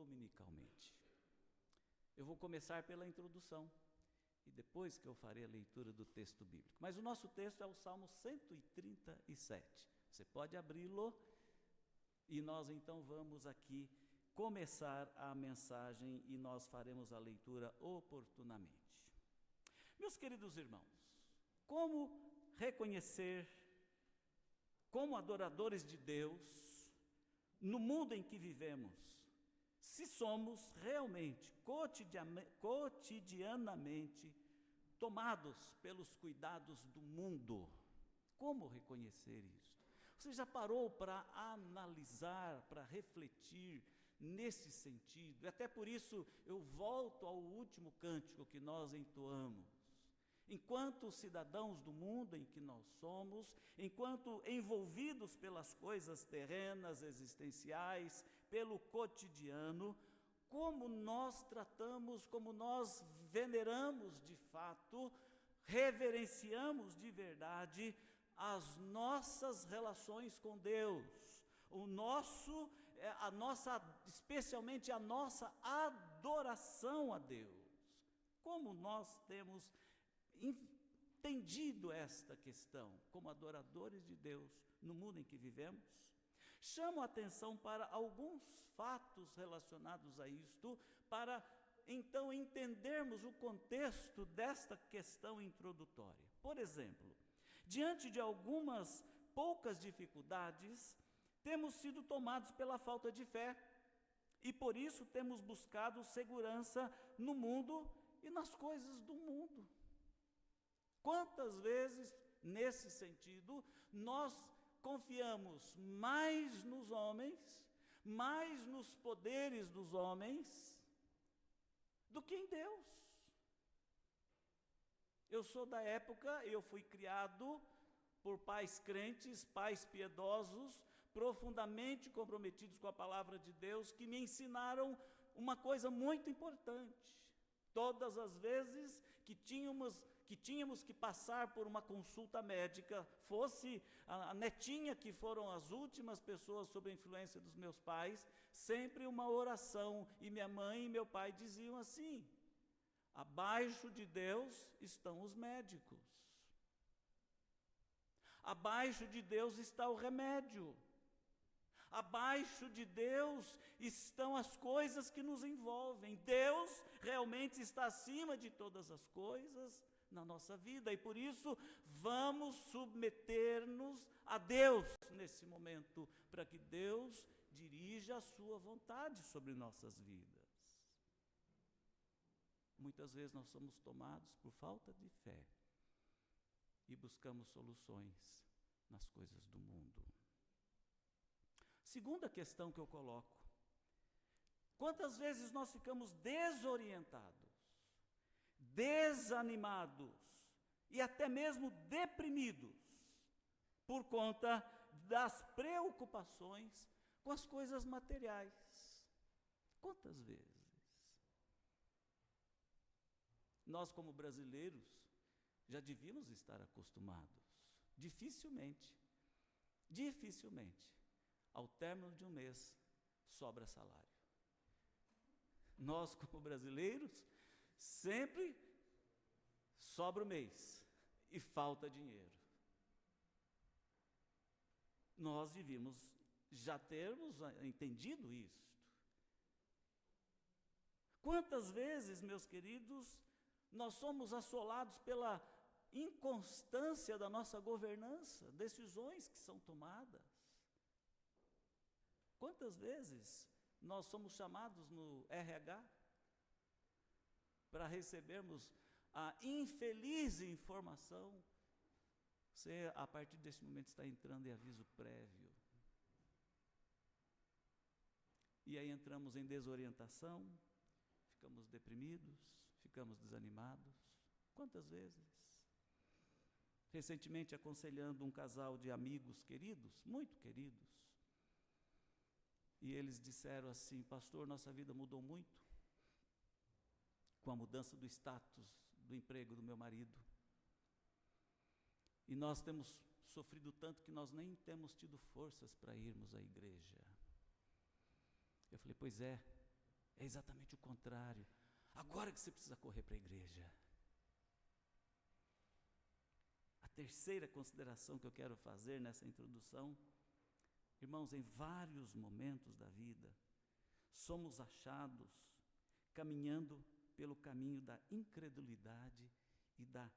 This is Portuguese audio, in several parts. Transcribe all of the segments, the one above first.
dominicalmente. Eu vou começar pela introdução, e depois que eu farei a leitura do texto bíblico. Mas o nosso texto é o Salmo 137. Você pode abri-lo, e nós então vamos aqui começar a mensagem, e nós faremos a leitura oportunamente. Meus queridos irmãos, como reconhecer, como adoradores de Deus, no mundo em que vivemos, se somos realmente, cotidianamente, tomados pelos cuidados do mundo? Como reconhecer isso? Você já parou para analisar, para refletir nesse sentido? Até por isso eu volto ao último cântico que nós entoamos. Enquanto cidadãos do mundo em que nós somos, enquanto envolvidos pelas coisas terrenas, existenciais, pelo cotidiano, como nós tratamos, como nós veneramos de fato, reverenciamos de verdade as nossas relações com Deus, especialmente a nossa adoração a Deus. Como nós temos entendido esta questão como adoradores de Deus no mundo em que vivemos? Chamo a atenção para alguns fatos relacionados a isto, para então entendermos o contexto desta questão introdutória. Por exemplo, diante de algumas poucas dificuldades, temos sido tomados pela falta de fé, e por isso temos buscado segurança no mundo e nas coisas do mundo. Quantas vezes, nesse sentido, nós confiamos mais nos homens, mais nos poderes dos homens, do que em Deus? Eu sou da época, eu fui criado por pais crentes, pais piedosos, profundamente comprometidos com a palavra de Deus, que me ensinaram uma coisa muito importante. Todas as vezes que tínhamos que passar por uma consulta médica, fosse a netinha, que foram as últimas pessoas sob a influência dos meus pais, sempre uma oração, e minha mãe e meu pai diziam assim: abaixo de Deus estão os médicos, abaixo de Deus está o remédio, abaixo de Deus estão as coisas que nos envolvem. Deus realmente está acima de todas as coisas na nossa vida, e por isso vamos submeter-nos a Deus nesse momento, para que Deus dirija a sua vontade sobre nossas vidas. Muitas vezes nós somos tomados por falta de fé e buscamos soluções nas coisas do mundo. Segunda questão que eu coloco: quantas vezes nós ficamos desorientados, desanimados e até mesmo deprimidos por conta das preocupações com as coisas materiais? Quantas vezes? Nós, como brasileiros, já devíamos estar acostumados. Dificilmente, ao término de um mês, sobra salário. Nós, como brasileiros, sempre sobra o mês e falta dinheiro. Nós devíamos já termos entendido isto. Quantas vezes, meus queridos, nós somos assolados pela inconstância da nossa governança, decisões que são tomadas. Quantas vezes nós somos chamados no RH para recebermos a infeliz informação: você, a partir desse momento, está entrando em aviso prévio. E aí entramos em desorientação, ficamos deprimidos, ficamos desanimados. Quantas vezes? Recentemente, aconselhando um casal de amigos queridos, muito queridos, e eles disseram assim: pastor, nossa vida mudou muito com a mudança do status do emprego do meu marido, e nós temos sofrido tanto que nós nem temos tido forças para irmos à igreja. Eu falei: pois é, É exatamente o contrário. Agora que você precisa correr para a igreja. A terceira consideração que eu quero fazer nessa introdução, irmãos, em vários momentos da vida, somos achados caminhando pelo caminho da incredulidade e da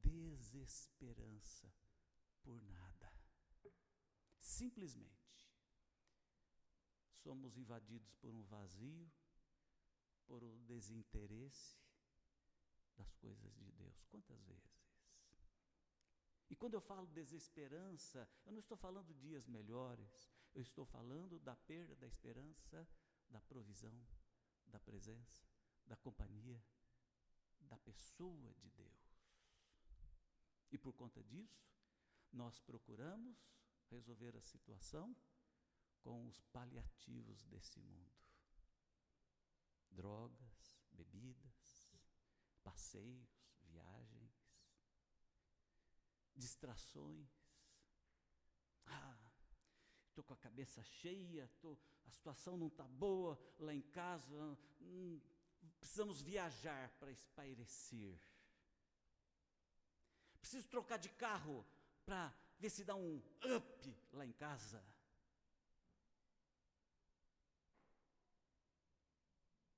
desesperança por nada. Simplesmente, somos invadidos por um vazio, por um desinteresse das coisas de Deus. Quantas vezes? E quando eu falo desesperança, eu não estou falando de dias melhores, eu estou falando da perda da esperança, da provisão, da presença, da companhia, da pessoa de Deus. E por conta disso, nós procuramos resolver a situação com os paliativos desse mundo. Drogas, bebidas, passeios, viagens, distrações. Estou com a cabeça cheia, a situação não está boa lá em casa, precisamos viajar para espairecer. Preciso trocar de carro para ver se dá um up lá em casa.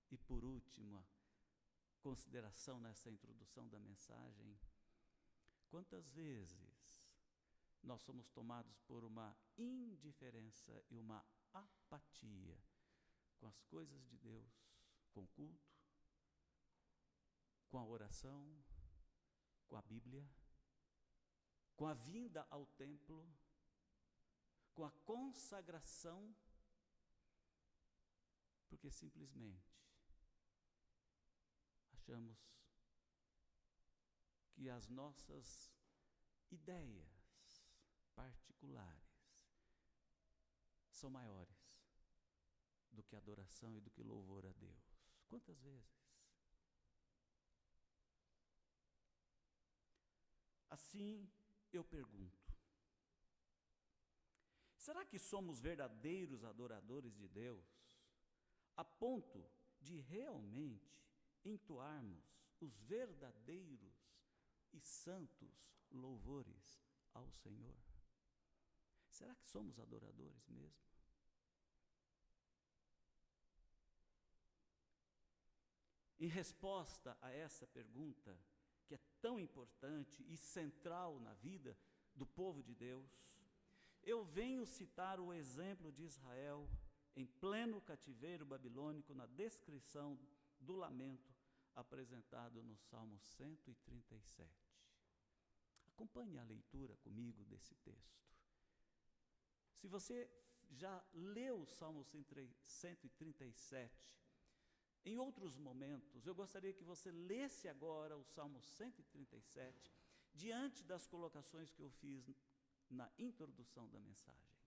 E por última consideração nessa introdução da mensagem, quantas vezes nós somos tomados por uma indiferença e uma apatia com as coisas de Deus, com o culto, com a oração, com a Bíblia, com a vinda ao templo, com a consagração, porque simplesmente achamos que as nossas ideias particulares são maiores do que a adoração e do que louvor a Deus. Quantas vezes? Assim, eu pergunto, será que somos verdadeiros adoradores de Deus, a ponto de realmente entoarmos os verdadeiros e santos louvores ao Senhor? Será que somos adoradores mesmo? Em resposta a essa pergunta, que é tão importante e central na vida do povo de Deus, eu venho citar o exemplo de Israel em pleno cativeiro babilônico na descrição do lamento apresentado no Salmo 137. Acompanhe a leitura comigo desse texto. Se você já leu o Salmo 137, em outros momentos, eu gostaria que você lesse agora o Salmo 137, diante das colocações que eu fiz na introdução da mensagem.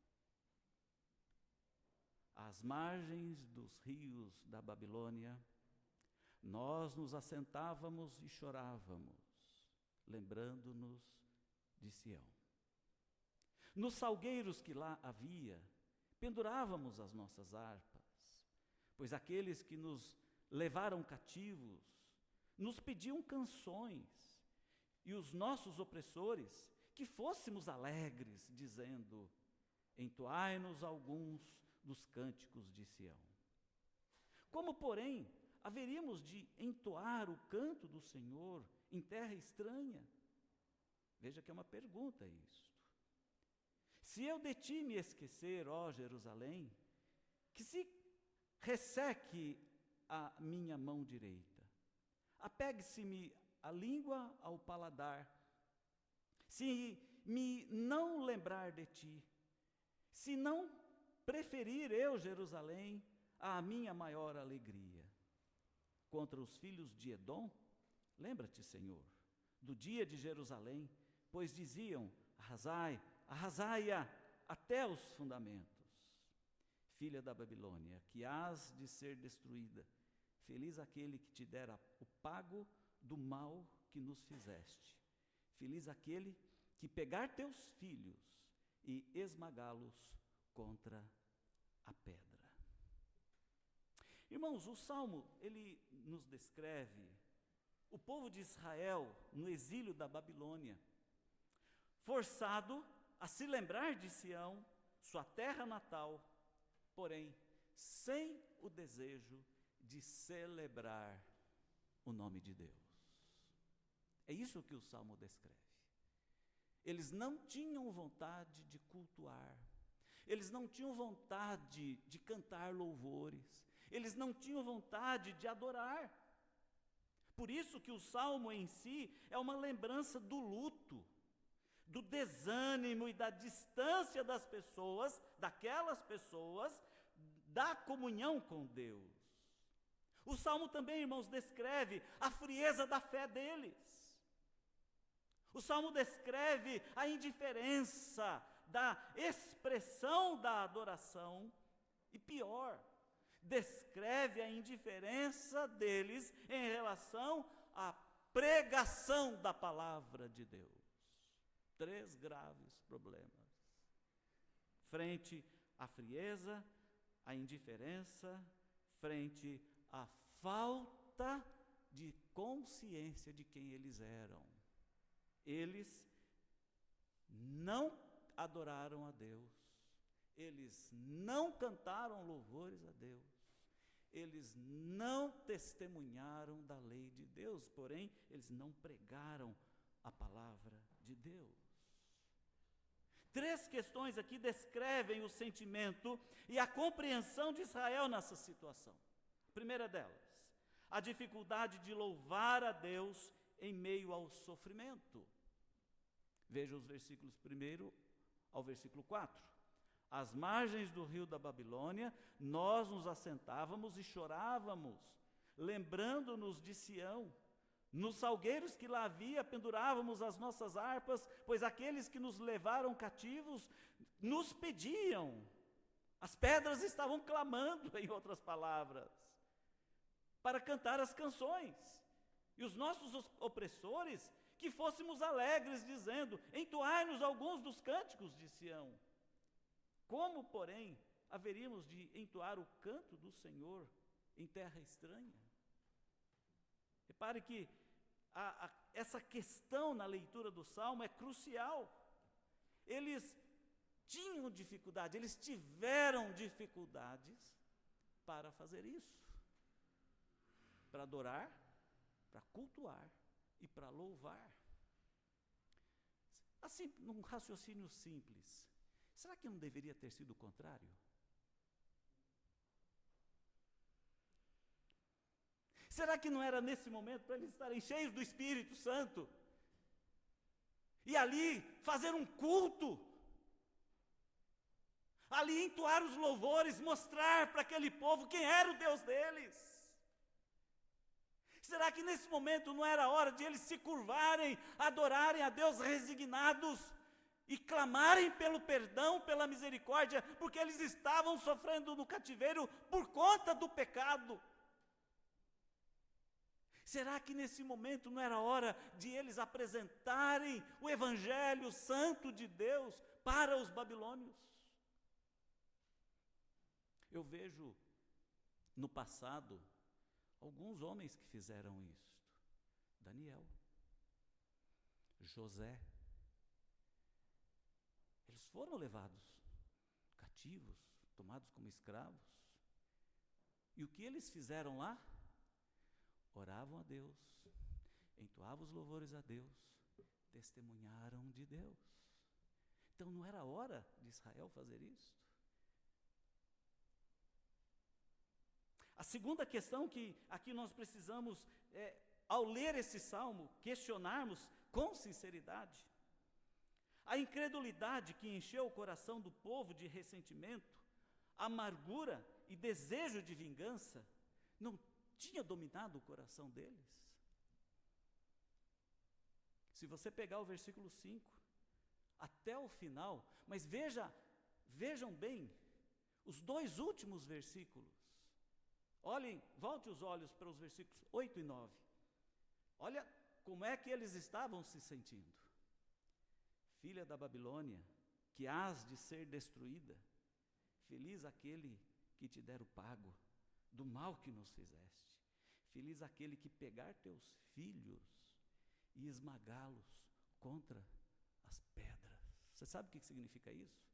Às margens dos rios da Babilônia, nós nos assentávamos e chorávamos, lembrando-nos de Sião. Nos salgueiros que lá havia, pendurávamos as nossas harpas, pois aqueles que nos levaram cativos nos pediam canções, e os nossos opressores que fôssemos alegres, dizendo: entoai-nos alguns dos cânticos de Sião. Como, porém, haveríamos de entoar o canto do Senhor em terra estranha? Veja que é uma pergunta isto. Se eu de ti me esquecer, ó Jerusalém, que se resseque a minha mão direita, apegue-se-me a língua ao paladar, se me não lembrar de ti, se não preferir eu, Jerusalém, a minha maior alegria. Contra os filhos de Edom, lembra-te, Senhor, do dia de Jerusalém, pois diziam: arrasai, arrasai-a até os fundamentos. Filha da Babilônia, que hás de ser destruída, feliz aquele que te dera o pago do mal que nos fizeste. Feliz aquele que pegar teus filhos e esmagá-los contra a pedra. Irmãos, o Salmo, ele nos descreve o povo de Israel no exílio da Babilônia, forçado a se lembrar de Sião, sua terra natal, porém, sem o desejo de celebrar o nome de Deus. É isso que o Salmo descreve. Eles não tinham vontade de cultuar, eles não tinham vontade de cantar louvores, eles não tinham vontade de adorar. Por isso que o Salmo em si é uma lembrança do luto, do desânimo e da distância das pessoas, daquelas pessoas, da comunhão com Deus. O Salmo também, irmãos, descreve a frieza da fé deles. O Salmo descreve a indiferença da expressão da adoração e, pior, descreve a indiferença deles em relação à pregação da palavra de Deus. 3 graves problemas. Frente à frieza, à indiferença, frente à falta de consciência de quem eles eram. Eles não adoraram a Deus, eles não cantaram louvores a Deus, eles não testemunharam da lei de Deus, porém, eles não pregaram a palavra de Deus. 3 questões aqui descrevem o sentimento e a compreensão de Israel nessa situação. A primeira delas, a dificuldade de louvar a Deus em meio ao sofrimento. Veja os versículos 1 ao versículo 4. Às margens do rio da Babilônia, nós nos assentávamos e chorávamos, lembrando-nos de Sião. Nos salgueiros que lá havia, pendurávamos as nossas harpas, pois aqueles que nos levaram cativos nos pediam. As pedras estavam clamando, em outras palavras, para cantar as canções. E os nossos opressores, que fôssemos alegres, dizendo: entoai-nos alguns dos cânticos de Sião. Como, porém, haveríamos de entoar o canto do Senhor em terra estranha? Repare que essa questão na leitura do Salmo é crucial. Eles tinham dificuldade, eles tiveram dificuldades para fazer isso, para adorar, para cultuar e para louvar. Assim, num raciocínio simples, será que não deveria ter sido o contrário? Será que não era nesse momento para eles estarem cheios do Espírito Santo? E ali fazer um culto, ali entoar os louvores, mostrar para aquele povo quem era o Deus deles? Será que nesse momento não era hora de eles se curvarem, adorarem a Deus resignados e clamarem pelo perdão, pela misericórdia, porque eles estavam sofrendo no cativeiro por conta do pecado? Será que nesse momento não era hora de eles apresentarem o Evangelho Santo de Deus para os babilônios? Eu vejo no passado alguns homens que fizeram isto. Daniel, José. Eles foram levados cativos, tomados como escravos. E o que eles fizeram lá? Oravam a Deus, entoavam os louvores a Deus, testemunharam de Deus. Então não era hora de Israel fazer isso? A segunda questão que aqui nós precisamos, ao ler esse salmo, questionarmos com sinceridade. A incredulidade que encheu o coração do povo de ressentimento, amargura e desejo de vingança, não tinha dominado o coração deles? Se você pegar o versículo 5 até o final, mas vejam bem os 2 últimos versículos. Olhem, volte os olhos para os versículos 8 e 9. Olha como é que eles estavam se sentindo. Filha da Babilônia, que hás de ser destruída, feliz aquele que te der o pago, do mal que nos fizeste. Feliz aquele que pegar teus filhos e esmagá-los contra as pedras. Você sabe o que significa isso?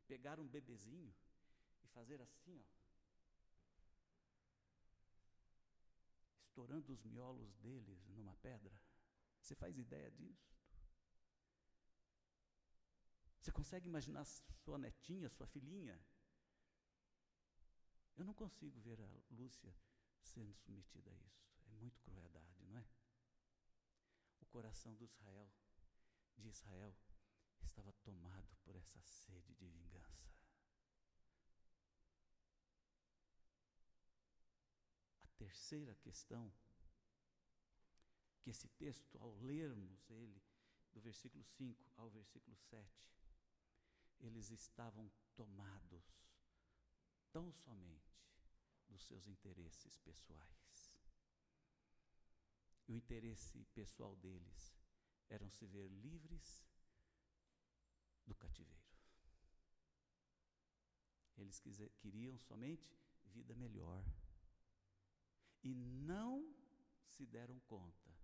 Pegar um bebezinho e fazer assim, ó, estourando os miolos deles numa pedra. Você faz ideia disso? Você consegue imaginar sua netinha, sua filhinha? Eu não consigo ver a Lúcia sendo submetida a isso. É muito crueldade, não é? O coração de Israel, estava tomado por essa sede de vingança. A terceira questão, que esse texto, ao lermos ele, do versículo 5 ao versículo 7, eles estavam tomados tão somente dos seus interesses pessoais. E o interesse pessoal deles era se ver livres do cativeiro. Eles queriam somente vida melhor. E não se deram conta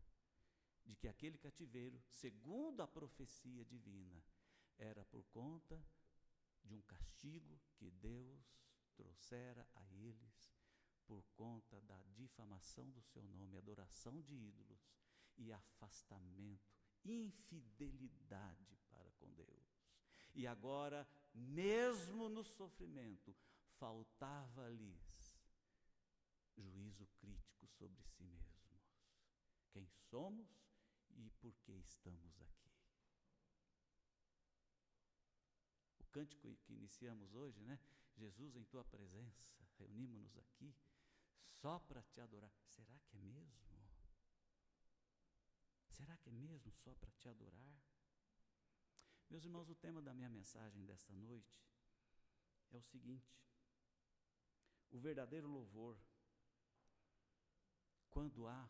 de que aquele cativeiro, segundo a profecia divina, era por conta de um castigo que Deus trouxera a eles por conta da difamação do seu nome, adoração de ídolos e afastamento, infidelidade para com Deus. E agora, mesmo no sofrimento, faltava-lhes juízo crítico sobre si mesmos. Quem somos e por que estamos aqui? O cântico que iniciamos hoje, né? Jesus, em tua presença, reunimos-nos aqui só para te adorar. Será que é mesmo? Será que é mesmo só para te adorar? Meus irmãos, o tema da minha mensagem desta noite é o seguinte: o verdadeiro louvor, quando há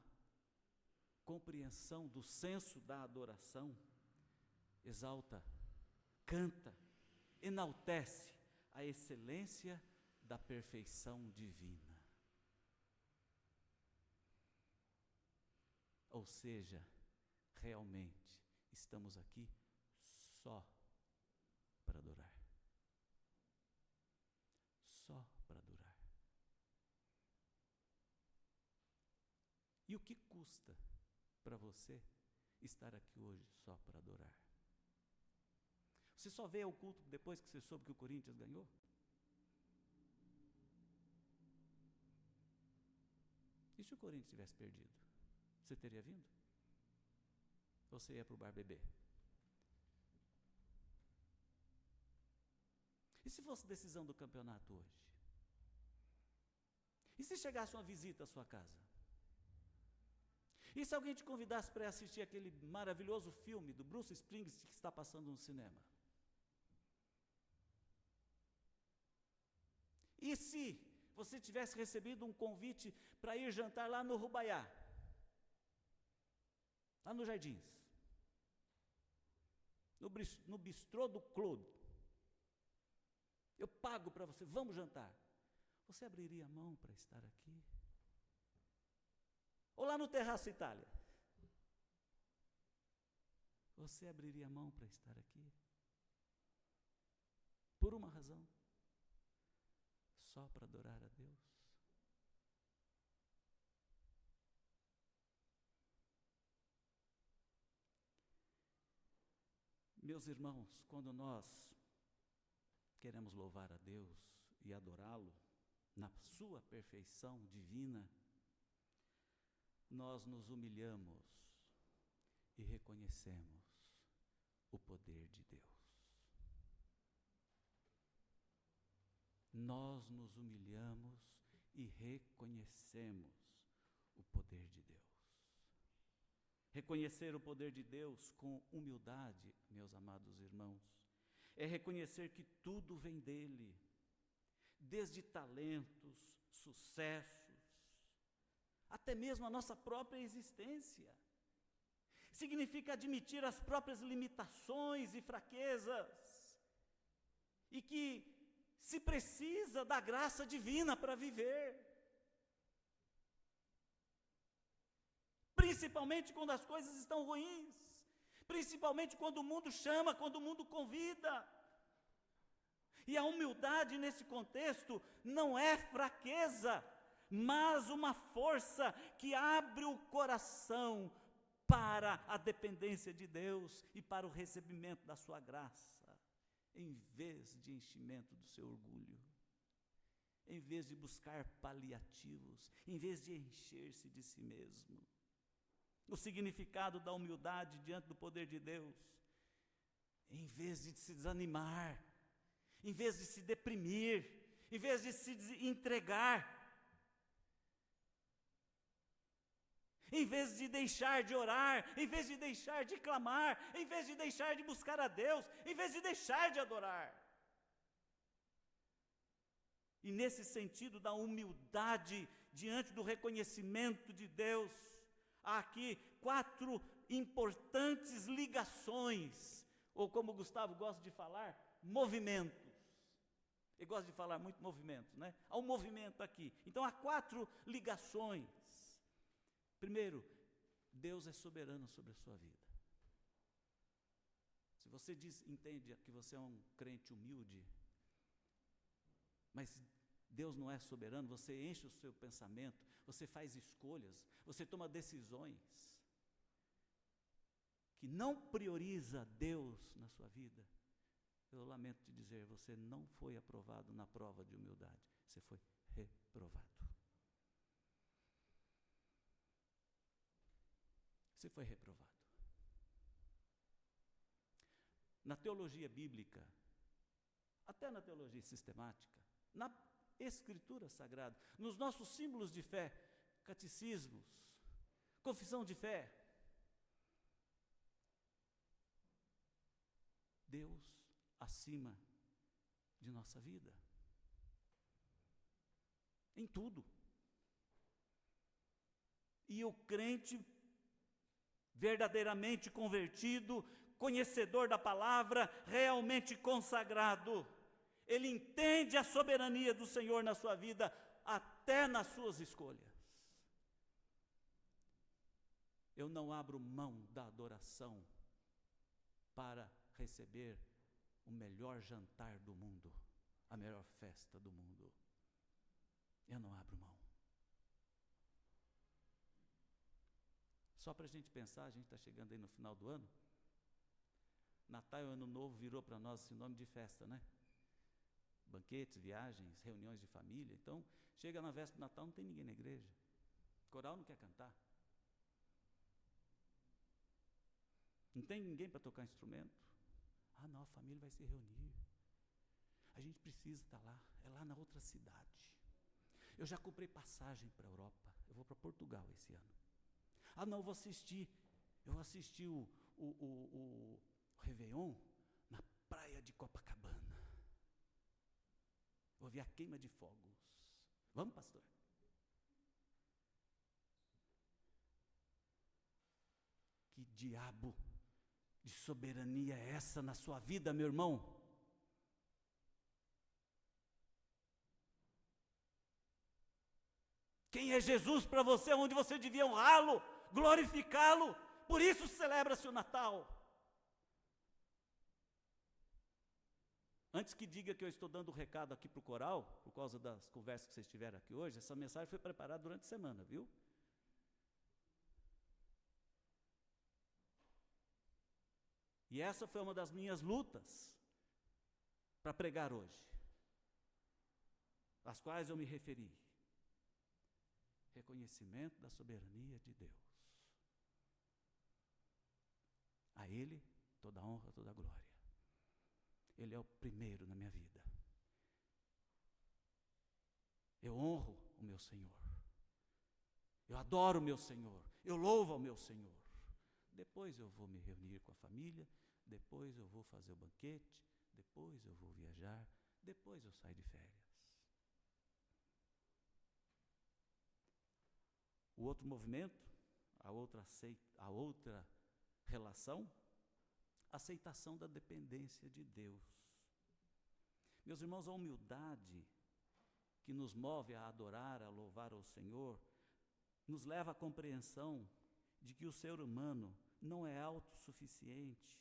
compreensão do senso da adoração, exalta, canta, enaltece a excelência da perfeição divina. Ou seja, realmente estamos aqui só para adorar. Só para adorar. E o que custa para você estar aqui hoje só para adorar? Você só veio ao culto depois que você soube que o Corinthians ganhou? E se o Corinthians tivesse perdido? Você teria vindo? Ou você ia para o bar beber? E se fosse decisão do campeonato hoje? E se chegasse uma visita à sua casa? E se alguém te convidasse para assistir aquele maravilhoso filme do Bruce Springsteen que está passando no cinema? E se você tivesse recebido um convite para ir jantar lá no Rubaiá, lá nos Jardins, no bistrô do Claude, eu pago para você, vamos jantar. Você abriria a mão para estar aqui? Ou lá no Terraço Itália? Você abriria a mão para estar aqui? Por uma razão: só para adorar a Deus? Meus irmãos, quando nós queremos louvar a Deus e adorá-lo na sua perfeição divina, nós nos humilhamos e reconhecemos o poder de Deus. Nós nos humilhamos e reconhecemos o poder de Deus. Reconhecer o poder de Deus com humildade, meus amados irmãos, é reconhecer que tudo vem dele, desde talentos, sucessos, até mesmo a nossa própria existência. Significa admitir as próprias limitações e fraquezas, e que se precisa da graça divina para viver. principalmente quando as coisas estão ruins, principalmente quando o mundo chama, quando o mundo convida. E a humildade nesse contexto não é fraqueza, mas uma força que abre o coração para a dependência de Deus e para o recebimento da sua graça, em vez de enchimento do seu orgulho, em vez de buscar paliativos, em vez de encher-se de si mesmo. O significado da humildade diante do poder de Deus, em vez de se desanimar, em vez de se deprimir, em vez de se entregar, em vez de deixar de orar, em vez de deixar de clamar, em vez de deixar de buscar a Deus, em vez de deixar de adorar. E nesse sentido da humildade diante do reconhecimento de Deus, há aqui 4 importantes ligações, ou como o Gustavo gosta de falar, movimentos. Ele gosta de falar muito movimento, né? Há um movimento aqui. Então há 4 ligações. Primeiro, Deus é soberano sobre a sua vida. Se você entende que você é um crente humilde, mas Deus não é soberano, você enche o seu pensamento, você faz escolhas, você toma decisões que não prioriza Deus na sua vida, eu lamento te dizer, você não foi aprovado na prova de humildade, você foi reprovado. Você foi reprovado. Na teologia bíblica, até na teologia sistemática, na Escritura Sagrada, nos nossos símbolos de fé, catecismos, confissão de fé, Deus acima de nossa vida, em tudo. E o crente verdadeiramente convertido, conhecedor da palavra, realmente consagrado, ele entende a soberania do Senhor na sua vida, até nas suas escolhas. Eu não abro mão da adoração para receber o melhor jantar do mundo, a melhor festa do mundo. Eu não abro mão. Só para a gente pensar, a gente está chegando aí no final do ano. Natal e Ano Novo virou para nós esse nome de festa, né? Banquetes, viagens, reuniões de família. Então, chega na véspera do Natal, não tem ninguém na igreja. Coral não quer cantar. Não tem ninguém para tocar instrumento. Ah, não, a família vai se reunir. A gente precisa estar lá, é lá na outra cidade. Eu já comprei passagem para a Europa, eu vou para Portugal esse ano. Ah, não, eu vou assistir o Réveillon na praia de Copacabana. Vou ver a queima de fogos. Vamos, pastor? Que diabo de soberania é essa na sua vida, meu irmão? Quem é Jesus para você, onde você devia honrá-lo, glorificá-lo? Por isso celebra-se o Natal. Antes que diga que eu estou dando recado aqui para o coral, por causa das conversas que vocês tiveram aqui hoje, essa mensagem foi preparada durante a semana, viu? E essa foi uma das minhas lutas para pregar hoje, às quais eu me referi. Reconhecimento da soberania de Deus. A Ele toda a honra, toda a glória. Ele é o primeiro na minha vida. Eu honro o meu Senhor. Eu adoro o meu Senhor. Eu louvo ao meu Senhor. Depois eu vou me reunir com a família, depois eu vou fazer o banquete, depois eu vou viajar, depois eu saio de férias. O outro movimento, a outra relação, aceitação da dependência de Deus. Meus irmãos, a humildade que nos move a adorar, a louvar ao Senhor, nos leva à compreensão de que o ser humano não é autossuficiente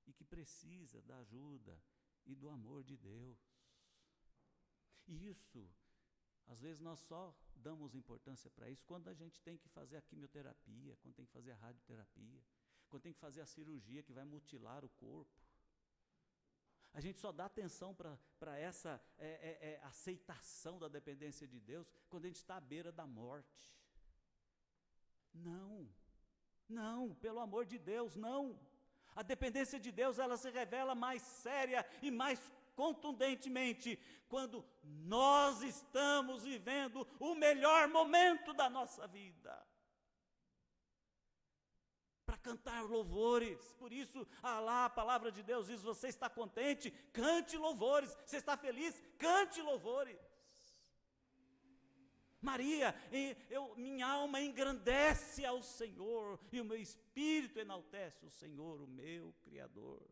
e que precisa da ajuda e do amor de Deus. E isso, às vezes nós só damos importância para isso quando a gente tem que fazer a quimioterapia, quando tem que fazer a radioterapia, quando tem que fazer a cirurgia que vai mutilar o corpo. A gente só dá atenção para essa aceitação da dependência de Deus quando a gente está à beira da morte. Não, pelo amor de Deus, não. A dependência de Deus, ela se revela mais séria e mais contundentemente quando nós estamos vivendo o melhor momento da nossa vida. Para cantar louvores, por isso, lá a palavra de Deus diz, você está contente? Cante louvores. Você está feliz? Cante louvores. Maria, minha alma engrandece ao Senhor, e o meu espírito enaltece o Senhor, o meu Criador.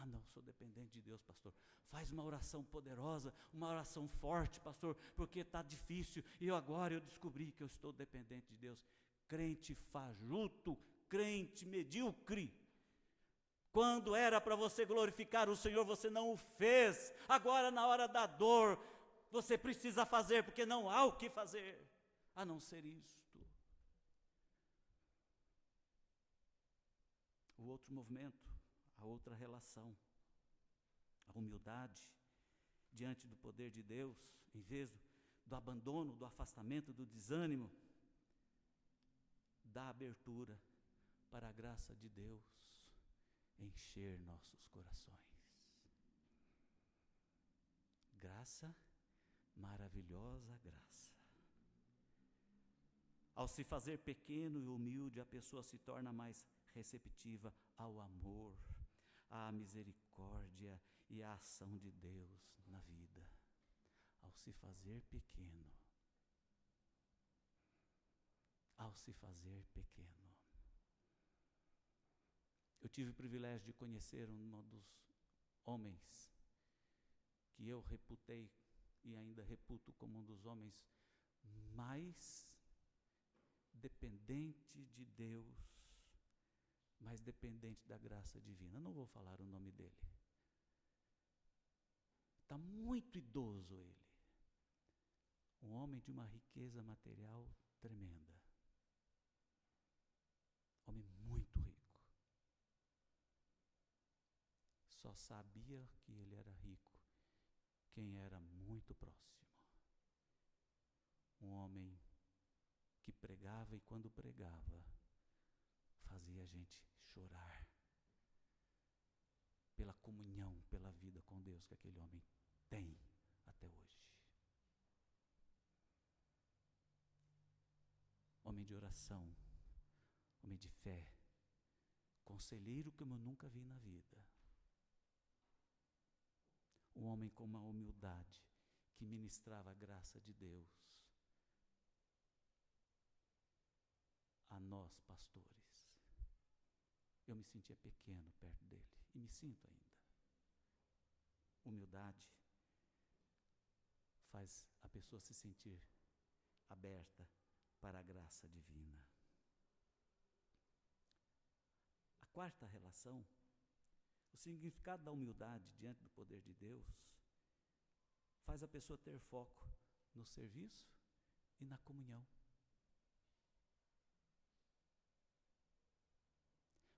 Não, sou dependente de Deus, pastor. Faz uma oração poderosa, uma oração forte, pastor, porque está difícil, e agora eu descobri que eu estou dependente de Deus. Crente fajuto, crente medíocre. Quando era para você glorificar o Senhor, você não o fez. Agora, na hora da dor, você precisa fazer, porque não há o que fazer, a não ser isto. O outro movimento, a outra relação, a humildade diante do poder de Deus, em vez do abandono, do afastamento, do desânimo, da abertura para a graça de Deus encher nossos corações. Graça, maravilhosa graça. Ao se fazer pequeno e humilde, a pessoa se torna mais receptiva ao amor, à misericórdia e à ação de Deus na vida. Ao se fazer pequeno. Ao se fazer pequeno. Eu tive o privilégio de conhecer um dos homens que eu reputei e ainda reputo como um dos homens mais dependente de Deus, mais dependente da graça divina. Eu não vou falar o nome dele. Está muito idoso ele. Um homem de uma riqueza material tremenda. Homem muito rico. Só sabia que ele era rico quem era muito próximo. Um homem que pregava, e quando pregava, fazia a gente chorar pela comunhão, pela vida com Deus que aquele homem tem até hoje. Homem de oração, homem de fé, conselheiro como eu nunca vi na vida. Um homem com uma humildade que ministrava a graça de Deus a nós, pastores. Eu me sentia pequeno perto dele, e me sinto ainda. Humildade faz a pessoa se sentir aberta para a graça divina. A quarta relação, o significado da humildade diante do poder de Deus, faz a pessoa ter foco no serviço e na comunhão.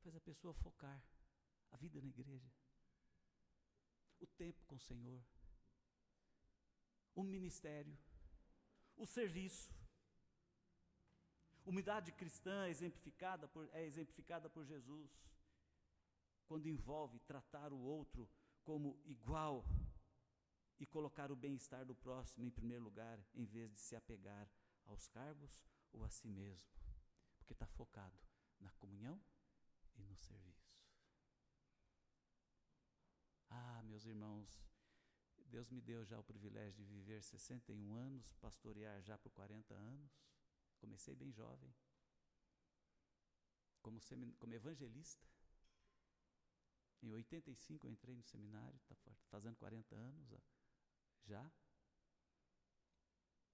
Faz a pessoa focar a vida na igreja, o tempo com o Senhor, o ministério, o serviço. Humildade cristã é exemplificada por Jesus, quando envolve tratar o outro como igual e colocar o bem-estar do próximo em primeiro lugar, em vez de se apegar aos cargos ou a si mesmo, porque está focado na comunhão e no serviço. Meus irmãos, Deus me deu já o privilégio de viver 61 anos, pastorear já por 40 anos. Comecei bem jovem, como evangelista. Em 85 eu entrei no seminário, está fazendo 40 anos já.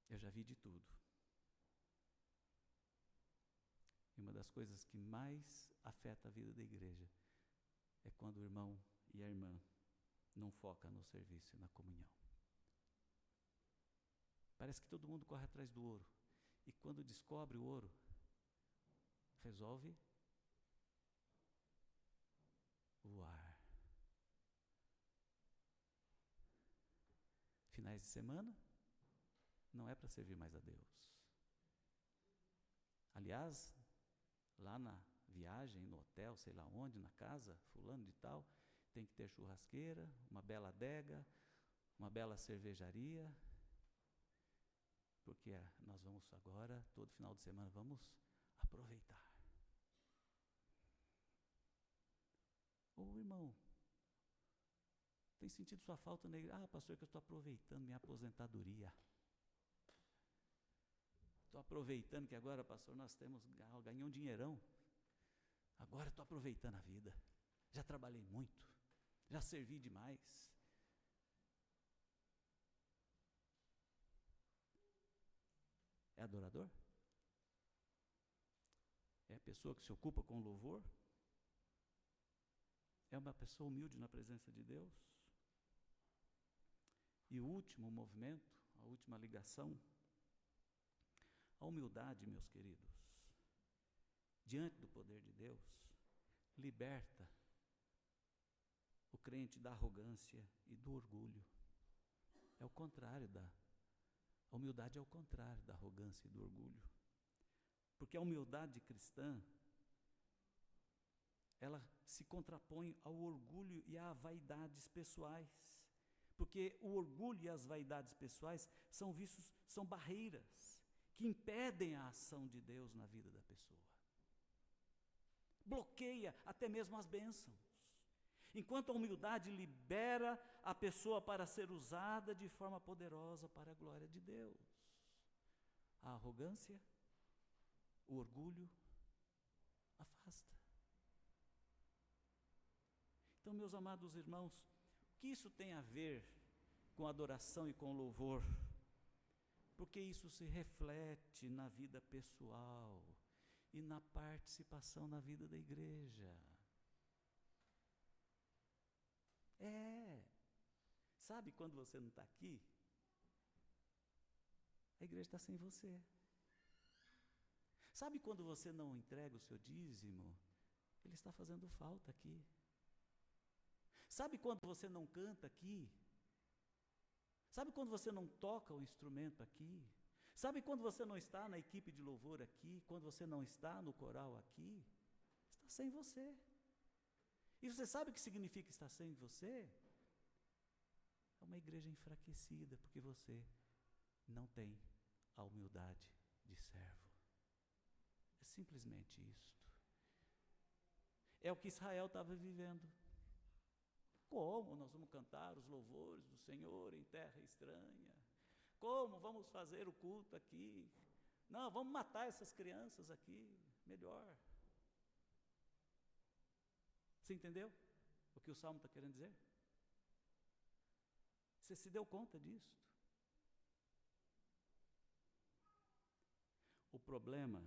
Eu já vi de tudo. uma das coisas que mais afeta a vida da igreja é quando o irmão e a irmã não focam no serviço e na comunhão. Parece que todo mundo corre atrás do ouro. E quando descobre o ouro, resolve voar. Finais de semana, não é para servir mais a Deus. Aliás, lá na viagem, no hotel, sei lá onde, na casa, fulano de tal, tem que ter churrasqueira, uma bela adega, uma bela cervejaria, porque nós vamos agora, todo final de semana, vamos aproveitar. Ô irmão, tem sentido sua falta na igreja? Ah, pastor, que eu estou aproveitando minha aposentadoria. Estou aproveitando que agora, pastor, nós ganhei um dinheirão. Agora estou aproveitando a vida. Já trabalhei muito. Já servi demais. É adorador? É a pessoa que se ocupa com louvor? É uma pessoa humilde na presença de Deus? E o último movimento, a última ligação, a humildade, meus queridos, diante do poder de Deus, liberta o crente da arrogância e do orgulho. É o contrário a humildade é o contrário da arrogância e do orgulho. Porque a humildade cristã, ela se contrapõe ao orgulho e a vaidades pessoais. Porque o orgulho e as vaidades pessoais são barreiras que impedem a ação de Deus na vida da pessoa. Bloqueia até mesmo as bênçãos. Enquanto a humildade libera a pessoa para ser usada de forma poderosa para a glória de Deus. A arrogância, o orgulho, afasta. Então, meus amados irmãos, o que isso tem a ver com adoração e com louvor? Porque isso se reflete na vida pessoal e na participação na vida da igreja. Sabe quando você não está aqui? A igreja está sem você. Sabe quando você não entrega o seu dízimo? Ele está fazendo falta aqui. Sabe quando você não canta aqui? Sabe quando você não toca o instrumento aqui? Sabe quando você não está na equipe de louvor aqui? Quando você não está no coral aqui? Está sem você. E você sabe o que significa estar sem você? É uma igreja enfraquecida, porque você não tem a humildade de servo. É simplesmente isto. É o que Israel estava vivendo. Como nós vamos cantar os louvores do Senhor em terra estranha? Como vamos fazer o culto aqui? Não, vamos matar essas crianças aqui, melhor. Você entendeu o que o Salmo está querendo dizer? Você se deu conta disso? O problema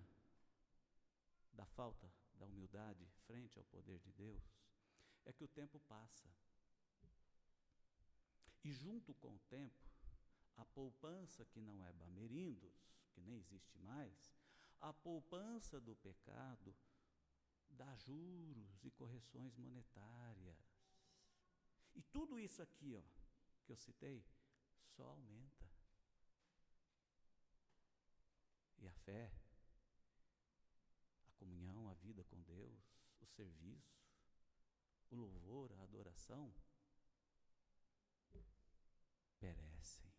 da falta da humildade frente ao poder de Deus é que o tempo passa. E junto com o tempo, a poupança que não é Bamerindos, que nem existe mais, a poupança do pecado dá juros e correções monetárias. E tudo isso aqui, que eu citei, só aumenta. E a fé, a comunhão, a vida com Deus, o serviço, o louvor, a adoração, perecem.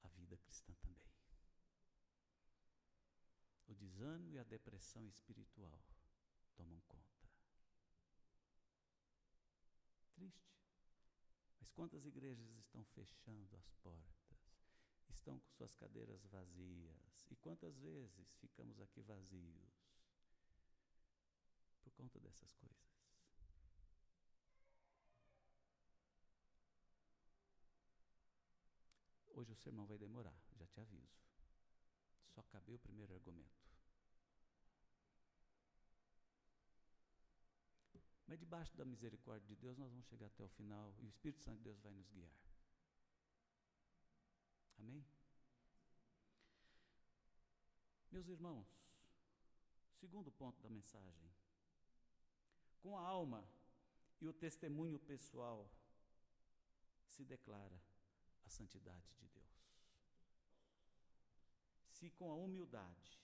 A vida cristã também. O desânimo e a depressão espiritual tomam conta. Triste. Mas quantas igrejas estão fechando as portas? Estão com suas cadeiras vazias? E quantas vezes ficamos aqui vazios? Por conta dessas coisas. Hoje o sermão vai demorar, já te aviso. Só acabei o primeiro argumento. Mas debaixo da misericórdia de Deus nós vamos chegar até o final e o Espírito Santo de Deus vai nos guiar. Amém? Meus irmãos, segundo ponto da mensagem. Com a alma e o testemunho pessoal se declara a santidade de Deus. Se com a humildade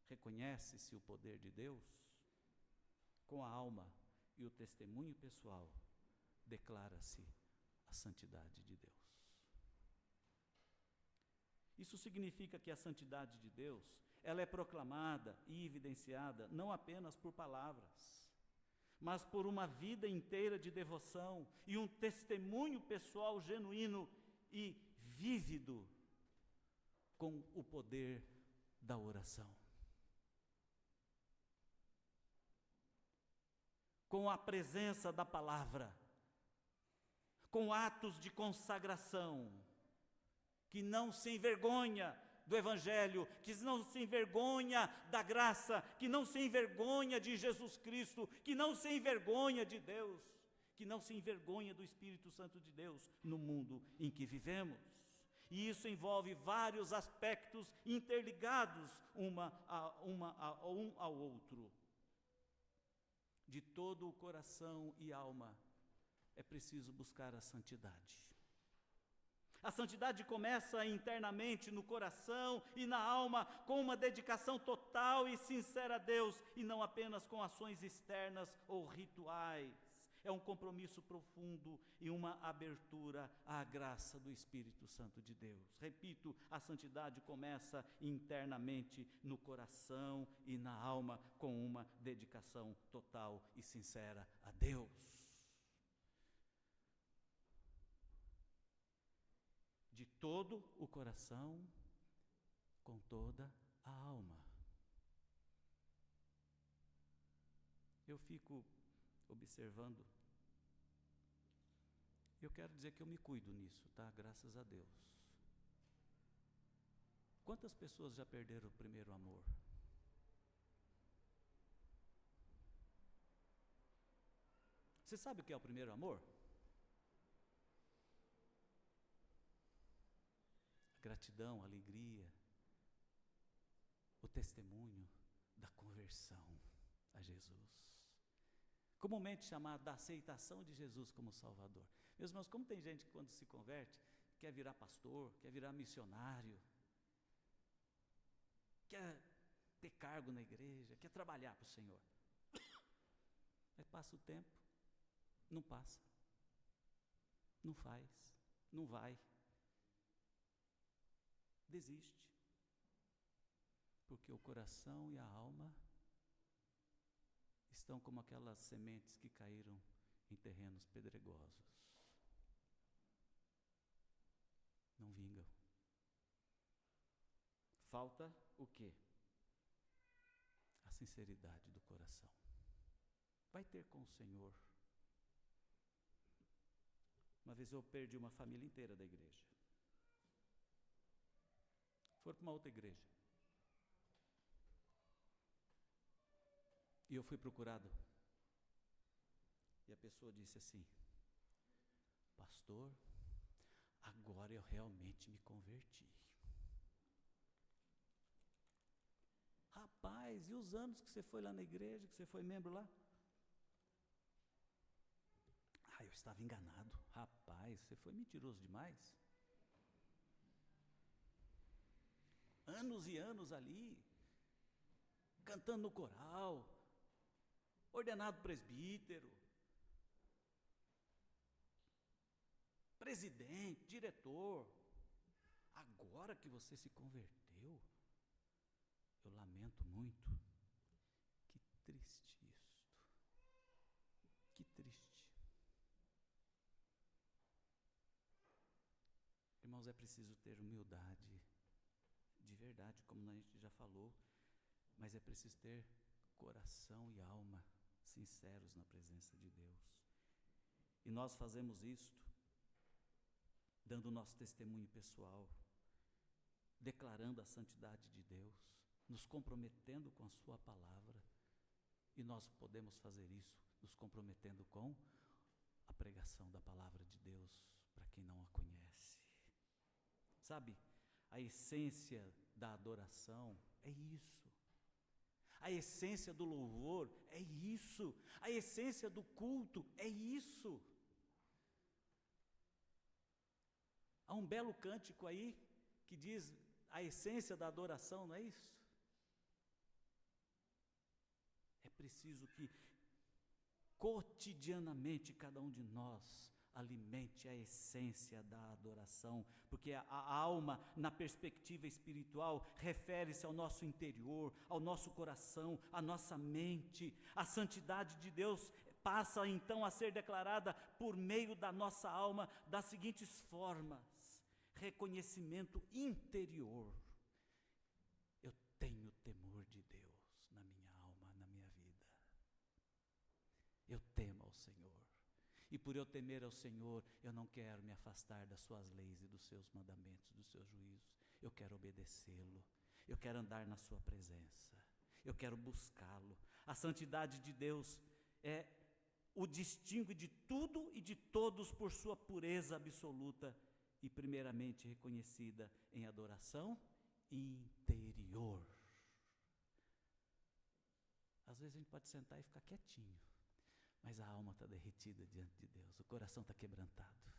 reconhece-se o poder de Deus, com a alma e o testemunho pessoal declara-se a santidade de Deus. Isso significa que a santidade de Deus, ela é proclamada e evidenciada não apenas por palavras, mas por uma vida inteira de devoção e um testemunho pessoal genuíno e vívido com o poder da oração. Com a presença da palavra, com atos de consagração, que não se envergonha do Evangelho, que não se envergonha da graça, que não se envergonha de Jesus Cristo, que não se envergonha de Deus, que não se envergonha do Espírito Santo de Deus no mundo em que vivemos. E isso envolve vários aspectos interligados um ao outro. De todo o coração e alma é preciso buscar a santidade. A santidade começa internamente no coração e na alma, com uma dedicação total e sincera a Deus, e não apenas com ações externas ou rituais. É um compromisso profundo e uma abertura à graça do Espírito Santo de Deus. Repito, a santidade começa internamente no coração e na alma, com uma dedicação total e sincera a Deus. De todo o coração, com toda a alma. Eu fico observando, eu quero dizer que eu me cuido nisso, tá? Graças a Deus. Quantas pessoas já perderam o primeiro amor? Você sabe o que é o primeiro amor? Gratidão, alegria, o testemunho da conversão a Jesus. Comumente chamado da aceitação de Jesus como Salvador. Meus irmãos, como tem gente que quando se converte, quer virar pastor, quer virar missionário, quer ter cargo na igreja, quer trabalhar para o Senhor. Aí passa o tempo, não passa, não faz, não vai. Desiste, porque o coração e a alma estão como aquelas sementes que caíram em terrenos pedregosos. Não vingam. Falta o quê? A sinceridade do coração. Vai ter com o Senhor. Uma vez eu perdi uma família inteira da igreja. Foram para uma outra igreja. E eu fui procurado. E a pessoa disse assim: pastor, agora eu realmente me converti. Rapaz, e os anos que você foi lá na igreja, que você foi membro lá? Ah, eu estava enganado. Rapaz, você foi mentiroso demais. Anos e anos ali, cantando no coral, ordenado presbítero, presidente, diretor. Agora que você se converteu, eu lamento muito. Que triste isto. Que triste. Irmãos, é preciso ter humildade de verdade, como a gente já falou, mas é preciso ter coração e alma sinceros na presença de Deus. E nós fazemos isto dando o nosso testemunho pessoal, declarando a santidade de Deus, nos comprometendo com a sua palavra E nós podemos fazer isso nos comprometendo com a pregação da palavra de Deus para quem não a conhece. Sabe, a essência da adoração é isso. A essência do louvor é isso. A essência do culto é isso. Há um belo cântico aí que diz a essência da adoração, não é isso? É preciso que cotidianamente cada um de nós alimente a essência da adoração, porque a alma, na perspectiva espiritual, refere-se ao nosso interior, ao nosso coração, à nossa mente. A santidade de Deus passa então a ser declarada por meio da nossa alma das seguintes formas: reconhecimento interior. Eu tenho temor de Deus na minha alma, na minha vida. Eu temo ao Senhor. E por eu temer ao Senhor, eu não quero me afastar das suas leis e dos seus mandamentos, dos seus juízos. Eu quero obedecê-lo. Eu quero andar na sua presença. Eu quero buscá-lo. A santidade de Deus o distingue de tudo e de todos por sua pureza absoluta e primeiramente reconhecida em adoração interior. Às vezes a gente pode sentar e ficar quietinho, mas a alma está derretida diante de Deus, o coração está quebrantado.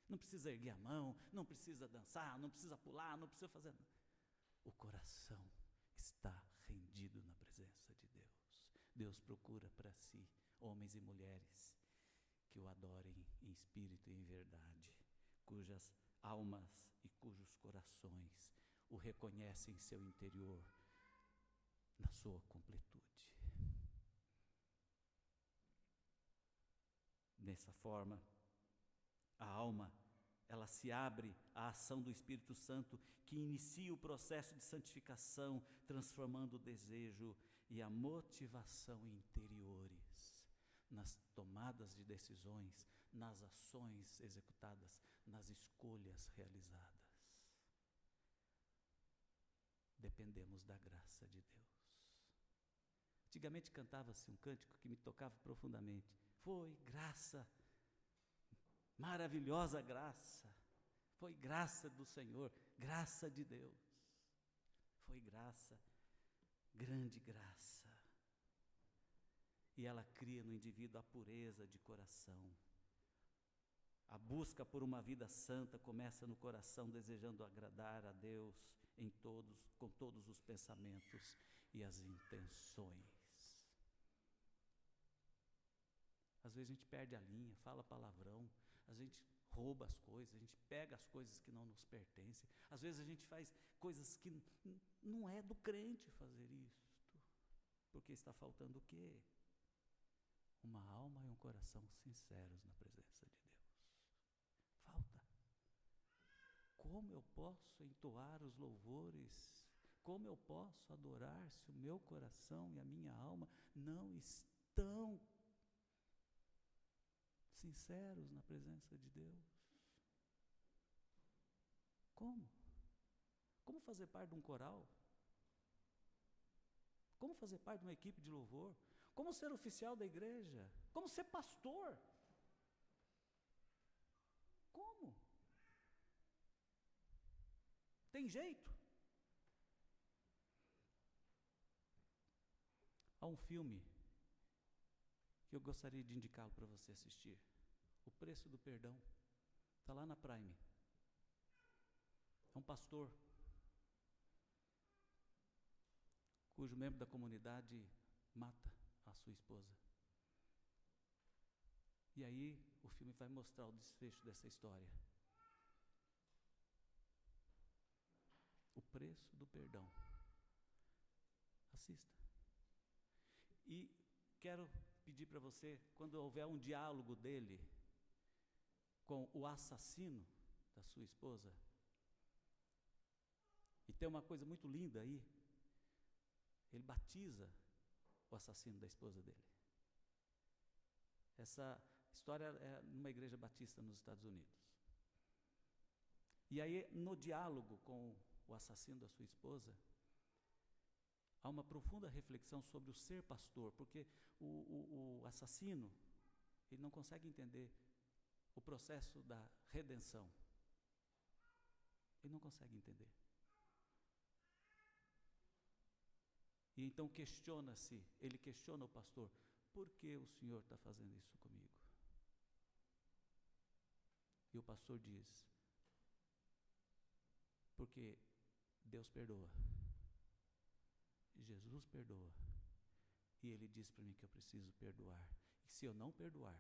Não precisa erguer a mão, não precisa dançar, não precisa pular, não precisa fazer nada. O coração está rendido na presença de Deus. Deus procura para si homens e mulheres que o adorem em espírito e em verdade, cujas almas e cujos corações o reconhecem em seu interior, na sua completude. Dessa forma, a alma, ela se abre à ação do Espírito Santo, que inicia o processo de santificação, transformando o desejo e a motivação interiores nas tomadas de decisões, nas ações executadas, nas escolhas realizadas. Dependemos da graça de Deus. Antigamente cantava-se um cântico que me tocava profundamente. Foi graça, maravilhosa graça, foi graça do Senhor, graça de Deus, foi graça, grande graça. E ela cria no indivíduo a pureza de coração. A busca por uma vida santa começa no coração, desejando agradar a Deus com todos os pensamentos e as intenções. Às vezes a gente perde a linha, fala palavrão, a gente rouba as coisas, a gente pega as coisas que não nos pertencem. Às vezes a gente faz coisas que não é do crente fazer isto, porque está faltando o quê? Uma alma e um coração sinceros na presença de Deus. Falta. Como eu posso entoar os louvores? Como eu posso adorar se o meu coração e a minha alma não estão sinceros na presença de Deus? Como? Como fazer parte de um coral? Como fazer parte de uma equipe de louvor? Como ser oficial da igreja? Como ser pastor? Como? Tem jeito? Há um filme que eu gostaria de indicá-lo para você assistir. O Preço do Perdão. Está lá na Prime. É um pastor cujo membro da comunidade mata a sua esposa. E aí o filme vai mostrar o desfecho dessa história. O Preço do Perdão. Assista. E quero pedir para você, quando houver um diálogo dele com o assassino da sua esposa, e tem uma coisa muito linda aí, ele batiza o assassino da esposa dele. Essa história é numa igreja batista nos Estados Unidos. E aí, no diálogo com o assassino da sua esposa, há uma profunda reflexão sobre o ser pastor, porque o assassino, ele não consegue entender o processo da redenção. Ele não consegue entender. E então ele questiona o pastor, por que o senhor está fazendo isso comigo? E o pastor diz, porque Deus perdoa, Jesus perdoa, e ele diz para mim que eu preciso perdoar, e se eu não perdoar,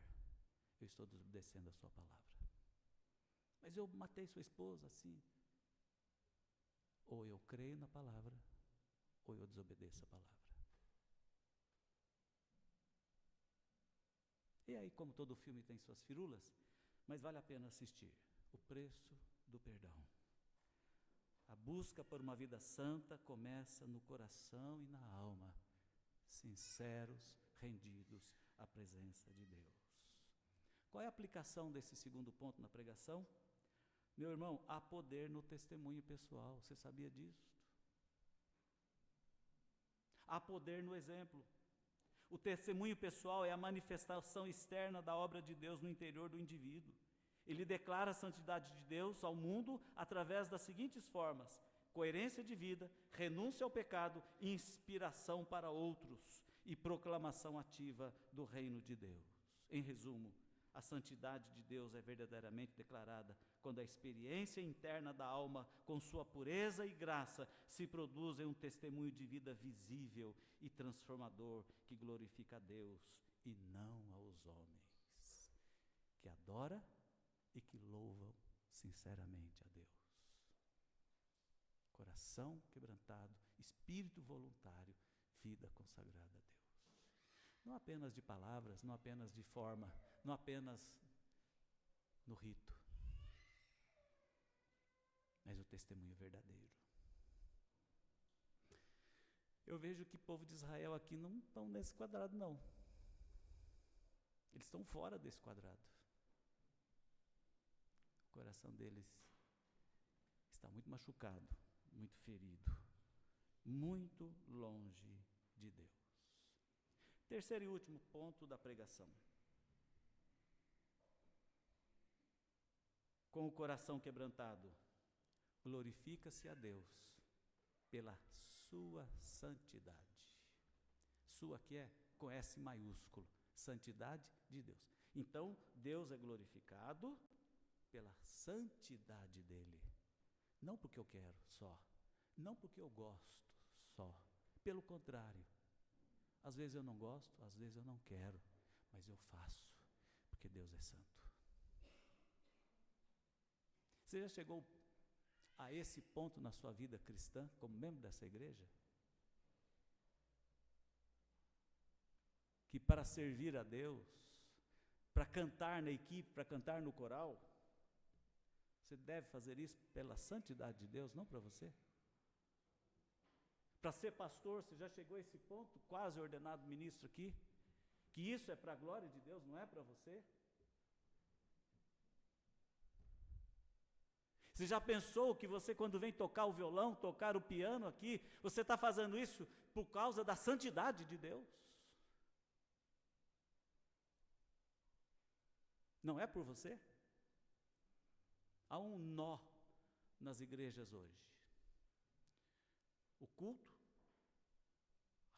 eu estou desobedecendo a sua palavra. Mas eu matei sua esposa assim. Ou eu creio na palavra, ou eu desobedeço a palavra. E aí, como todo filme tem suas firulas, mas vale a pena assistir. O preço do perdão. A busca por uma vida santa começa no coração e na alma, sinceros, rendidos à presença de Deus. Qual é a aplicação desse segundo ponto na pregação? Meu irmão, há poder no testemunho pessoal, você sabia disso? Há poder no exemplo. O testemunho pessoal é a manifestação externa da obra de Deus no interior do indivíduo. Ele declara a santidade de Deus ao mundo através das seguintes formas: coerência de vida, renúncia ao pecado, inspiração para outros e proclamação ativa do reino de Deus. Em resumo, a santidade de Deus é verdadeiramente declarada quando a experiência interna da alma, com sua pureza e graça, se produz em um testemunho de vida visível e transformador que glorifica a Deus e não aos homens, que adora e que louvam sinceramente a Deus. Coração quebrantado, espírito voluntário, vida consagrada a Deus. Não apenas de palavras, não apenas de forma, não apenas no rito, mas o testemunho verdadeiro. Eu vejo que o povo de Israel aqui não estão nesse quadrado, não. Eles estão fora desse quadrado. O coração deles está muito machucado, muito ferido, muito longe de Deus. Terceiro e último ponto da pregação. Com o coração quebrantado, glorifica-se a Deus pela sua santidade. Sua que é com S maiúsculo, santidade de Deus. Então, Deus é glorificado pela santidade dele. Não porque eu quero só, não porque eu gosto só. Pelo contrário, às vezes eu não gosto, às vezes eu não quero, mas eu faço, porque Deus é santo. Você já chegou a esse ponto na sua vida cristã, como membro dessa igreja? Que para servir a Deus, para cantar na equipe, para cantar no coral, você deve fazer isso pela santidade de Deus, não para você? Para ser pastor, você já chegou a esse ponto, quase ordenado ministro aqui, que isso é para a glória de Deus, não é para você? Você já pensou que você, quando vem tocar o violão, tocar o piano aqui, você está fazendo isso por causa da santidade de Deus? Não é por você? Há um nó nas igrejas hoje. O culto,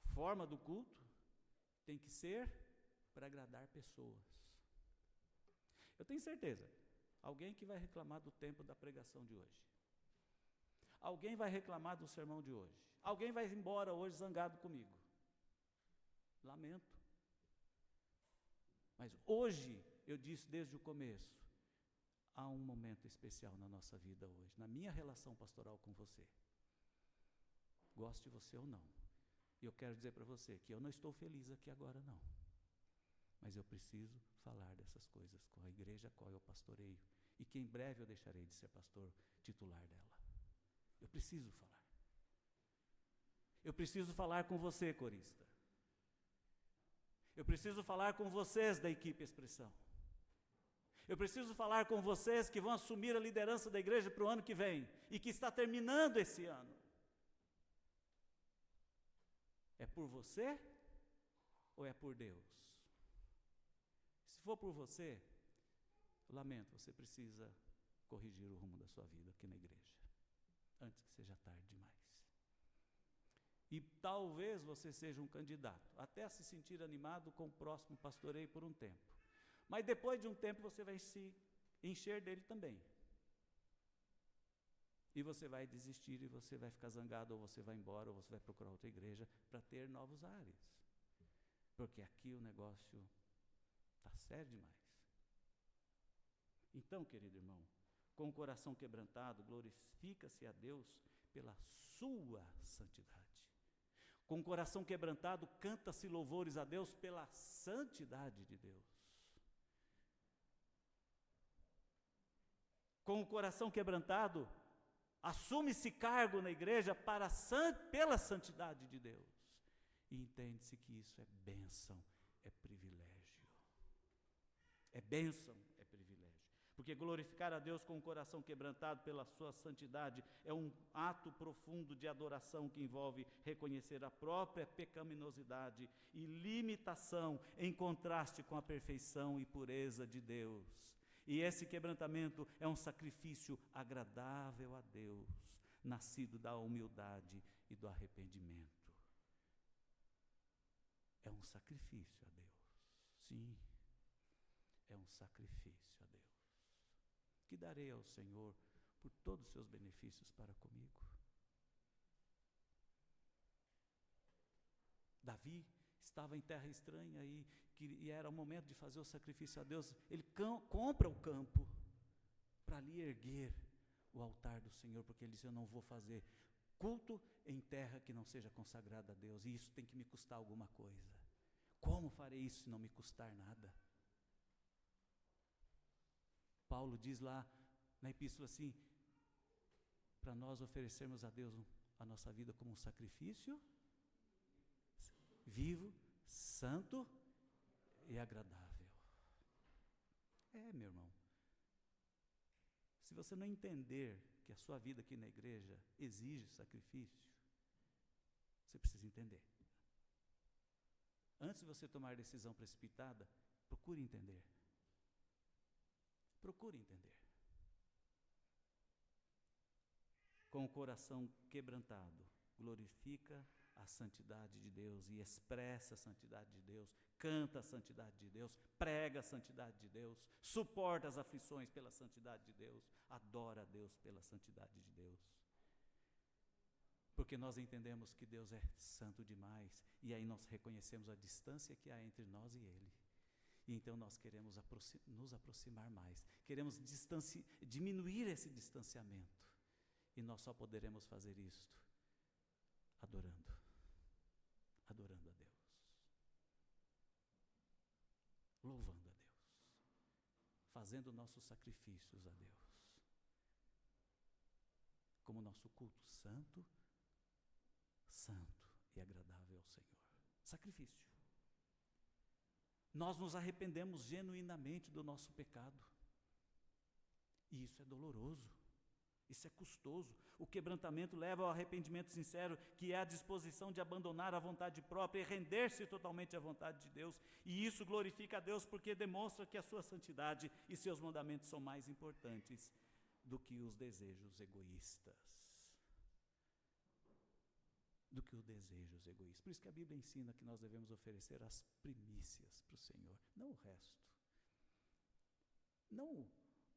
a forma do culto, tem que ser para agradar pessoas. Eu tenho certeza, alguém que vai reclamar do tempo da pregação de hoje. Alguém vai reclamar do sermão de hoje. Alguém vai embora hoje zangado comigo. Lamento. Mas hoje, eu disse desde o começo, há um momento especial na nossa vida hoje, na minha relação pastoral com você. Goste você ou não. E eu quero dizer para você que eu não estou feliz aqui agora, não. Mas eu preciso falar dessas coisas com a igreja a qual eu pastoreio. E que em breve eu deixarei de ser pastor titular dela. Eu preciso falar. Eu preciso falar com você, corista. Eu preciso falar com vocês da equipe Expressão. Eu preciso falar com vocês que vão assumir a liderança da igreja para o ano que vem e que está terminando esse ano. É por você ou é por Deus? Se for por você, lamento, você precisa corrigir o rumo da sua vida aqui na igreja, antes que seja tarde demais. E talvez você seja um candidato, até a se sentir animado com o próximo pastoreio por um tempo. Mas depois de um tempo você vai se encher dele também. E você vai desistir, e você vai ficar zangado, ou você vai embora, ou você vai procurar outra igreja para ter novos ares. Porque aqui o negócio está sério demais. Então, querido irmão, com o coração quebrantado, glorifica-se a Deus pela sua santidade. Com o coração quebrantado, canta-se louvores a Deus pela santidade de Deus. Com o coração quebrantado, assume-se cargo na igreja pela santidade de Deus. E entende-se que isso é bênção, é privilégio. É bênção, é privilégio. Porque glorificar a Deus com o coração quebrantado pela sua santidade é um ato profundo de adoração que envolve reconhecer a própria pecaminosidade e limitação em contraste com a perfeição e pureza de Deus. E esse quebrantamento é um sacrifício agradável a Deus, nascido da humildade e do arrependimento. É um sacrifício a Deus. Sim, é um sacrifício a Deus. Que darei ao Senhor por todos os seus benefícios para comigo? Davi estava em terra estranha e era o momento de fazer o sacrifício a Deus. Ele compra o campo para ali erguer o altar do Senhor, porque ele diz: eu não vou fazer culto em terra que não seja consagrada a Deus, e isso tem que me custar alguma coisa. Como farei isso se não me custar nada? Paulo diz lá na epístola assim, para nós oferecermos a Deus a nossa vida como um sacrifício vivo, santo e agradável. Meu irmão, se você não entender que a sua vida aqui na igreja exige sacrifício, você precisa entender. Antes de você tomar decisão precipitada, procure entender. Procure entender. Com o coração quebrantado, glorifica a santidade de Deus e expressa a santidade de Deus, canta a santidade de Deus, prega a santidade de Deus, suporta as aflições pela santidade de Deus, adora a Deus pela santidade de Deus. Porque nós entendemos que Deus é santo demais, e aí nós reconhecemos a distância que há entre nós e Ele. E então nós queremos nos aproximar mais, queremos diminuir esse distanciamento. E nós só poderemos fazer isto adorando a Deus, louvando a Deus, fazendo nossos sacrifícios a Deus, como nosso culto santo e agradável ao Senhor. Sacrifício. Nós nos arrependemos genuinamente do nosso pecado. E isso é doloroso. Isso é custoso. O quebrantamento leva ao arrependimento sincero, que é a disposição de abandonar a vontade própria e render-se totalmente à vontade de Deus. E isso glorifica a Deus porque demonstra que a sua santidade e seus mandamentos são mais importantes do que os desejos egoístas. Por isso que a Bíblia ensina que nós devemos oferecer as primícias para o Senhor, não o resto. Não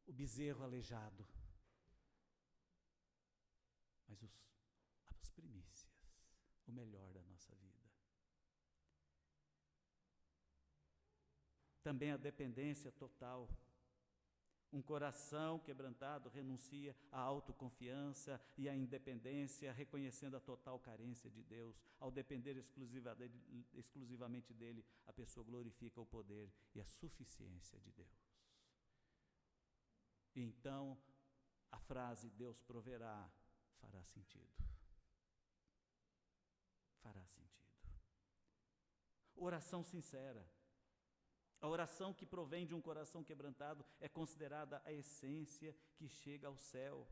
o bezerro aleijado, mas as primícias, o melhor da nossa vida. Também a dependência total. Um coração quebrantado renuncia à autoconfiança e à independência, reconhecendo a total carência de Deus. Ao depender exclusivamente dele, a pessoa glorifica o poder e a suficiência de Deus. E então, a frase Deus proverá fará sentido. Fará sentido. Oração sincera. A oração que provém de um coração quebrantado é considerada a essência que chega ao céu,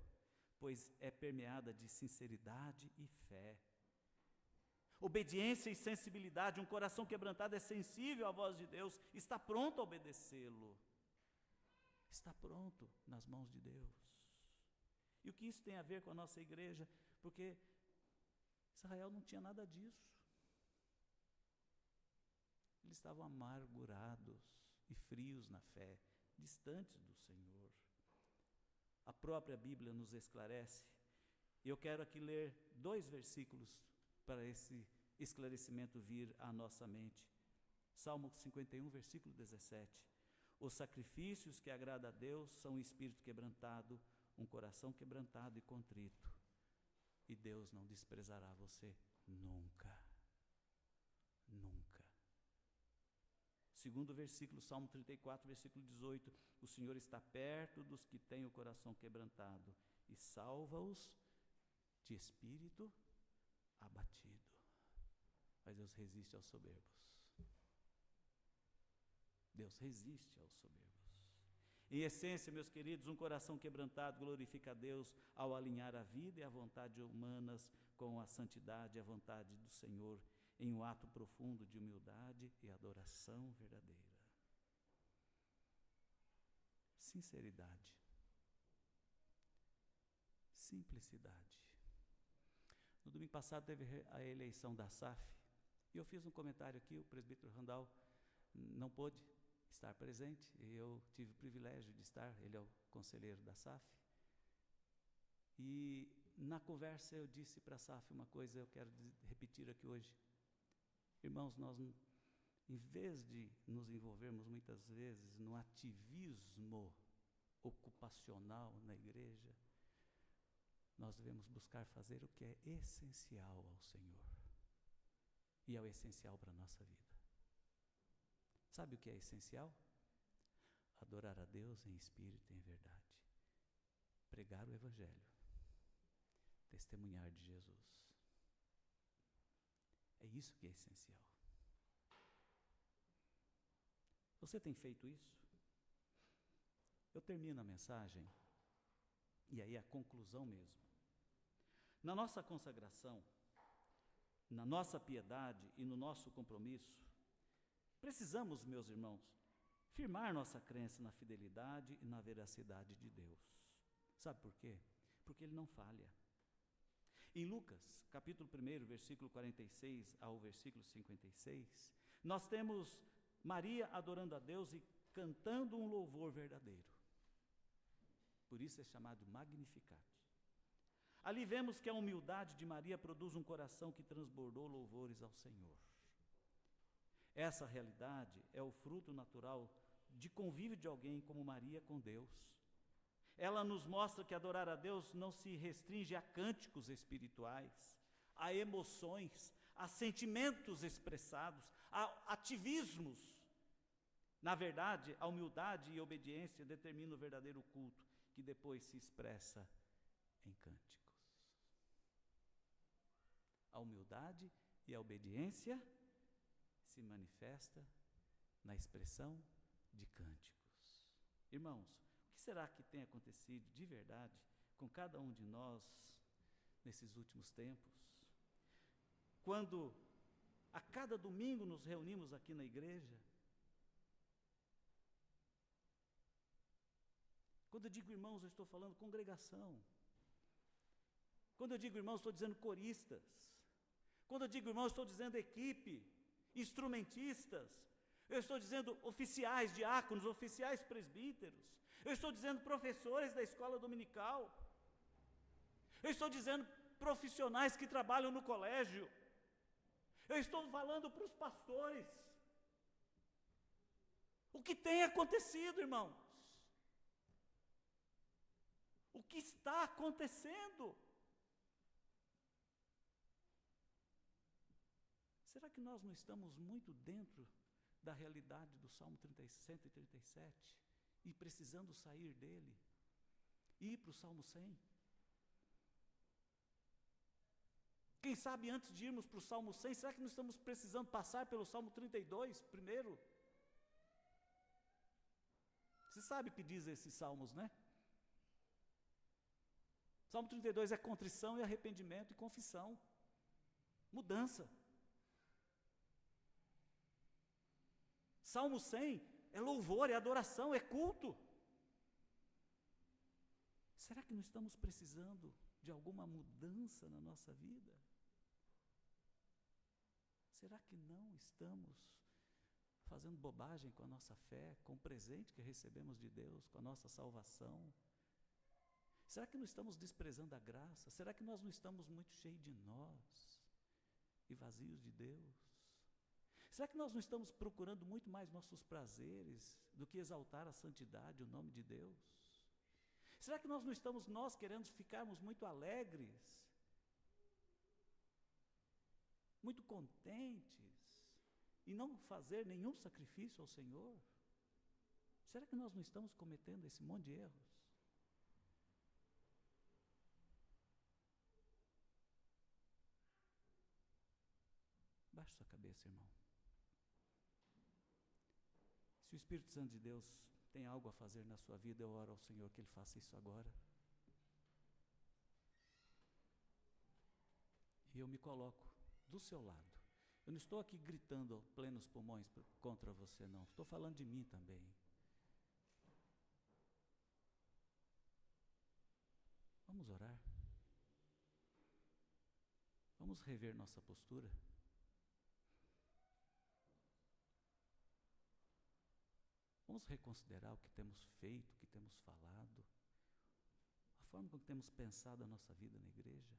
pois é permeada de sinceridade e fé. Obediência e sensibilidade, um coração quebrantado é sensível à voz de Deus, está pronto a obedecê-lo. Está pronto nas mãos de Deus. E o que isso tem a ver com a nossa igreja? Porque Israel não tinha nada disso. Eles estavam amargurados e frios na fé, distantes do Senhor. A própria Bíblia nos esclarece. E eu quero aqui ler 2 versículos para esse esclarecimento vir à nossa mente. Salmo 51, versículo 17. Os sacrifícios que agradam a Deus são um espírito quebrantado, um coração quebrantado e contrito. E Deus não desprezará você nunca. Nunca. Segundo versículo, Salmo 34, versículo 18. O Senhor está perto dos que têm o coração quebrantado e salva-os de espírito abatido. Mas Deus resiste aos soberbos. Deus resiste aos soberbos. Em essência, meus queridos, um coração quebrantado glorifica a Deus ao alinhar a vida e a vontade humanas com a santidade e a vontade do Senhor, em um ato profundo de humildade e adoração verdadeira. Sinceridade. Simplicidade. No domingo passado teve a eleição da SAF, e eu fiz um comentário aqui, o presbítero Randall não pôde estar presente, e eu tive o privilégio de estar, ele é o conselheiro da SAF. E na conversa eu disse para a SAF uma coisa, eu quero repetir aqui hoje. Irmãos, nós, em vez de nos envolvermos muitas vezes no ativismo ocupacional na igreja, nós devemos buscar fazer o que é essencial ao Senhor. E é o essencial para a nossa vida. Sabe o que é essencial? Adorar a Deus em espírito e em verdade. Pregar o Evangelho. Testemunhar de Jesus. É isso que é essencial. Você tem feito isso? Eu termino a mensagem, e aí a conclusão mesmo. Na nossa consagração, na nossa piedade e no nosso compromisso, precisamos, meus irmãos, firmar nossa crença na fidelidade e na veracidade de Deus. Sabe por quê? Porque Ele não falha. Em Lucas, capítulo 1, versículo 46 ao versículo 56, nós temos Maria adorando a Deus e cantando um louvor verdadeiro. Por isso é chamado Magnificat. Ali vemos que a humildade de Maria produz um coração que transbordou louvores ao Senhor. Essa realidade é o fruto natural de convívio de alguém como Maria com Deus. Ela nos mostra que adorar a Deus não se restringe a cânticos espirituais, a emoções, a sentimentos expressados, a ativismos. Na verdade, a humildade e a obediência determinam o verdadeiro culto, que depois se expressa em cânticos. A humildade e a obediência se manifesta na expressão de cânticos. Irmãos, o que será que tem acontecido de verdade com cada um de nós nesses últimos tempos? Quando a cada domingo nos reunimos aqui na igreja, quando eu digo irmãos, eu estou falando congregação. Quando eu digo irmãos, estou dizendo coristas. Quando eu digo irmãos, estou dizendo equipe, instrumentistas. Eu estou dizendo oficiais, diáconos, oficiais presbíteros. Eu estou dizendo professores da escola dominical. Eu estou dizendo profissionais que trabalham no colégio. Eu estou falando para os pastores. O que tem acontecido, irmãos? O que está acontecendo? Será que nós não estamos muito dentro da realidade do Salmo 137 e precisando sair dele e ir para o Salmo 100? Quem sabe antes de irmos para o Salmo 100, será que nós estamos precisando passar pelo Salmo 32 primeiro? Você sabe o que diz esses salmos, né? Salmo 32 é contrição e arrependimento e confissão, mudança. Salmo 100 é louvor, é adoração, é culto. Será que não estamos precisando de alguma mudança na nossa vida? Será que não estamos fazendo bobagem com a nossa fé, com o presente que recebemos de Deus, com a nossa salvação? Será que não estamos desprezando a graça? Será que nós não estamos muito cheios de nós e vazios de Deus? Será que nós não estamos procurando muito mais nossos prazeres do que exaltar a santidade, o nome de Deus? Será que nós não estamos querendo ficarmos muito alegres, muito contentes e não fazer nenhum sacrifício ao Senhor? Será que nós não estamos cometendo esse monte de erros? Baixe sua cabeça, irmão. Se o Espírito Santo de Deus tem algo a fazer na sua vida, eu oro ao Senhor que Ele faça isso agora. E eu me coloco do seu lado. Eu não estou aqui gritando a plenos pulmões contra você, não. Estou falando de mim também. Vamos orar? Vamos rever nossa postura? Vamos reconsiderar o que temos feito, o que temos falado, a forma como temos pensado a nossa vida na igreja.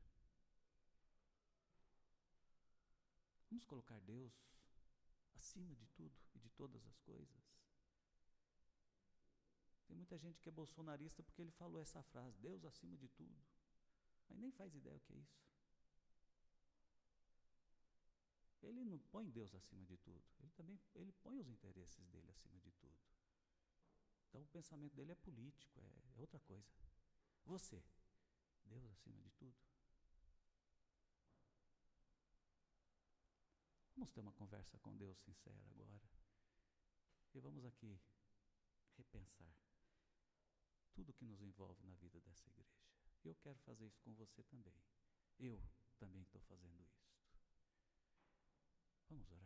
Vamos colocar Deus acima de tudo e de todas as coisas. Tem muita gente que é bolsonarista porque ele falou essa frase, Deus acima de tudo, mas nem faz ideia o que é isso. Ele não põe Deus acima de tudo, ele põe os interesses dele acima de tudo. Então o pensamento dele é político, é outra coisa. Você, Deus acima de tudo? Vamos ter uma conversa com Deus sincera agora. E vamos aqui repensar tudo que nos envolve na vida dessa igreja. Eu quero fazer isso com você também. Eu também estou fazendo isso. Vamos orar.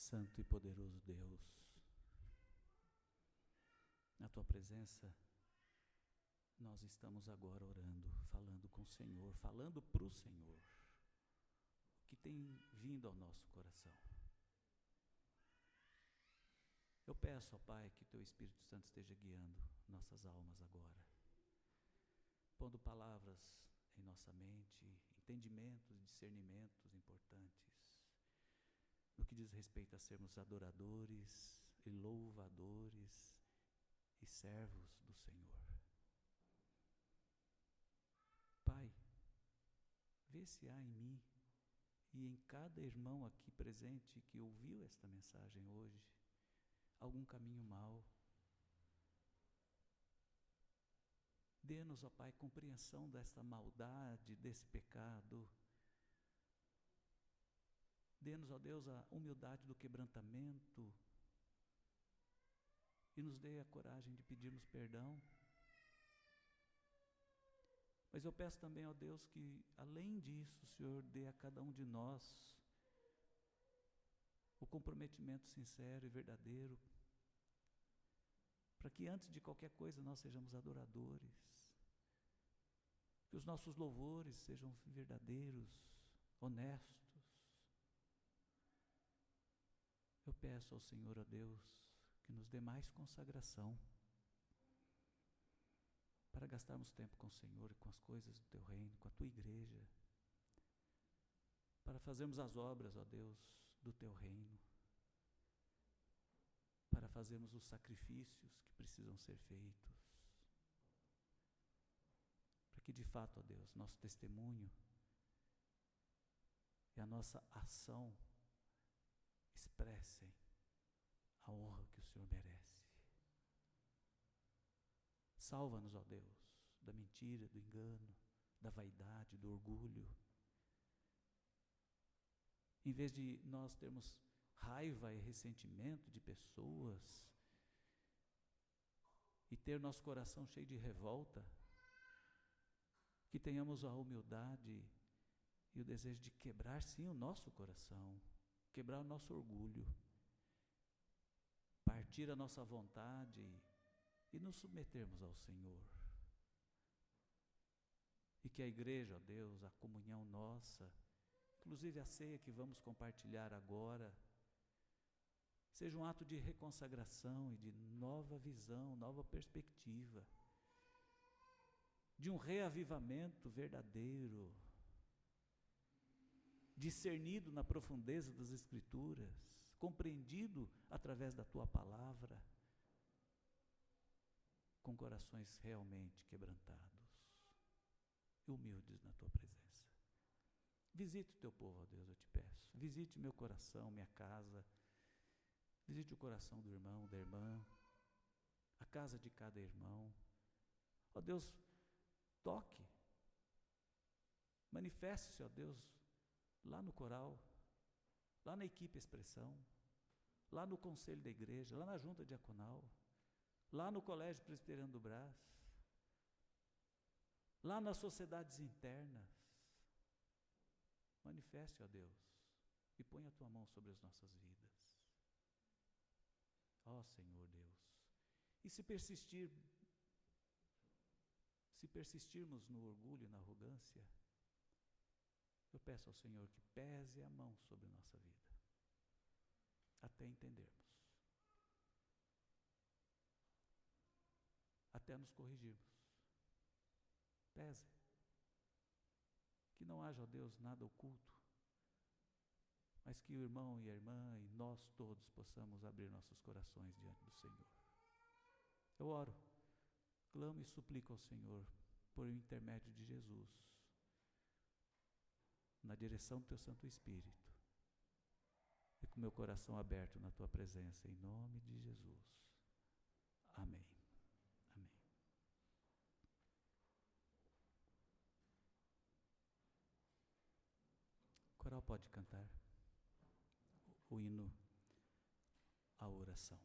Santo e poderoso Deus, na Tua presença, nós estamos agora orando, falando com o Senhor, falando para o Senhor, o que tem vindo ao nosso coração. Eu peço, ó Pai, que Teu Espírito Santo esteja guiando nossas almas agora, pondo palavras em nossa mente, entendimentos, discernimentos importantes, no que diz respeito a sermos adoradores e louvadores e servos do Senhor. Pai, vê se há em mim e em cada irmão aqui presente que ouviu esta mensagem hoje, algum caminho mau. Dê-nos, ó Pai, compreensão desta maldade, desse pecado. Dê-nos, ó Deus, a humildade do quebrantamento e nos dê a coragem de pedirmos perdão. Mas eu peço também, ó Deus, que além disso, o Senhor dê a cada um de nós o comprometimento sincero e verdadeiro, para que antes de qualquer coisa nós sejamos adoradores, que os nossos louvores sejam verdadeiros, honestos. Eu peço ao Senhor, ó Deus, que nos dê mais consagração para gastarmos tempo com o Senhor e com as coisas do Teu reino, com a Tua igreja, para fazermos as obras, ó Deus, do Teu reino, para fazermos os sacrifícios que precisam ser feitos, para que de fato, ó Deus, nosso testemunho e a nossa ação expressem a honra que o Senhor merece. Salva-nos, ó Deus, da mentira, do engano, da vaidade, do orgulho. Em vez de nós termos raiva e ressentimento de pessoas e ter nosso coração cheio de revolta, que tenhamos a humildade e o desejo de quebrar sim o nosso coração, quebrar o nosso orgulho, partir a nossa vontade e nos submetermos ao Senhor. E que a igreja, ó Deus, a comunhão nossa, inclusive a ceia que vamos compartilhar agora, seja um ato de reconsagração e de nova visão, nova perspectiva, de um reavivamento verdadeiro, discernido na profundeza das Escrituras, compreendido através da Tua palavra, com corações realmente quebrantados, humildes na Tua presença. Visite o Teu povo, ó Deus, eu te peço. Visite meu coração, minha casa. Visite o coração do irmão, da irmã, a casa de cada irmão. Ó Deus, toque, manifeste-se, ó Deus, lá no coral, lá na equipe Expressão, lá no conselho da igreja, lá na junta diaconal, lá no colégio presbiteriano do Brás, lá nas sociedades internas. Manifeste, ó Deus, e põe a Tua mão sobre as nossas vidas. Ó Senhor Deus, e se persistirmos no orgulho e na arrogância, eu peço ao Senhor que pese a mão sobre nossa vida, até entendermos, até nos corrigirmos. Pese, que não haja, ó Deus, nada oculto, mas que o irmão e a irmã e nós todos possamos abrir nossos corações diante do Senhor. Eu oro, clamo e suplico ao Senhor, por intermédio de Jesus, na direção do Teu Santo Espírito, e com meu coração aberto na Tua presença, em nome de Jesus. Amém. Amém. O coral pode cantar o hino à oração.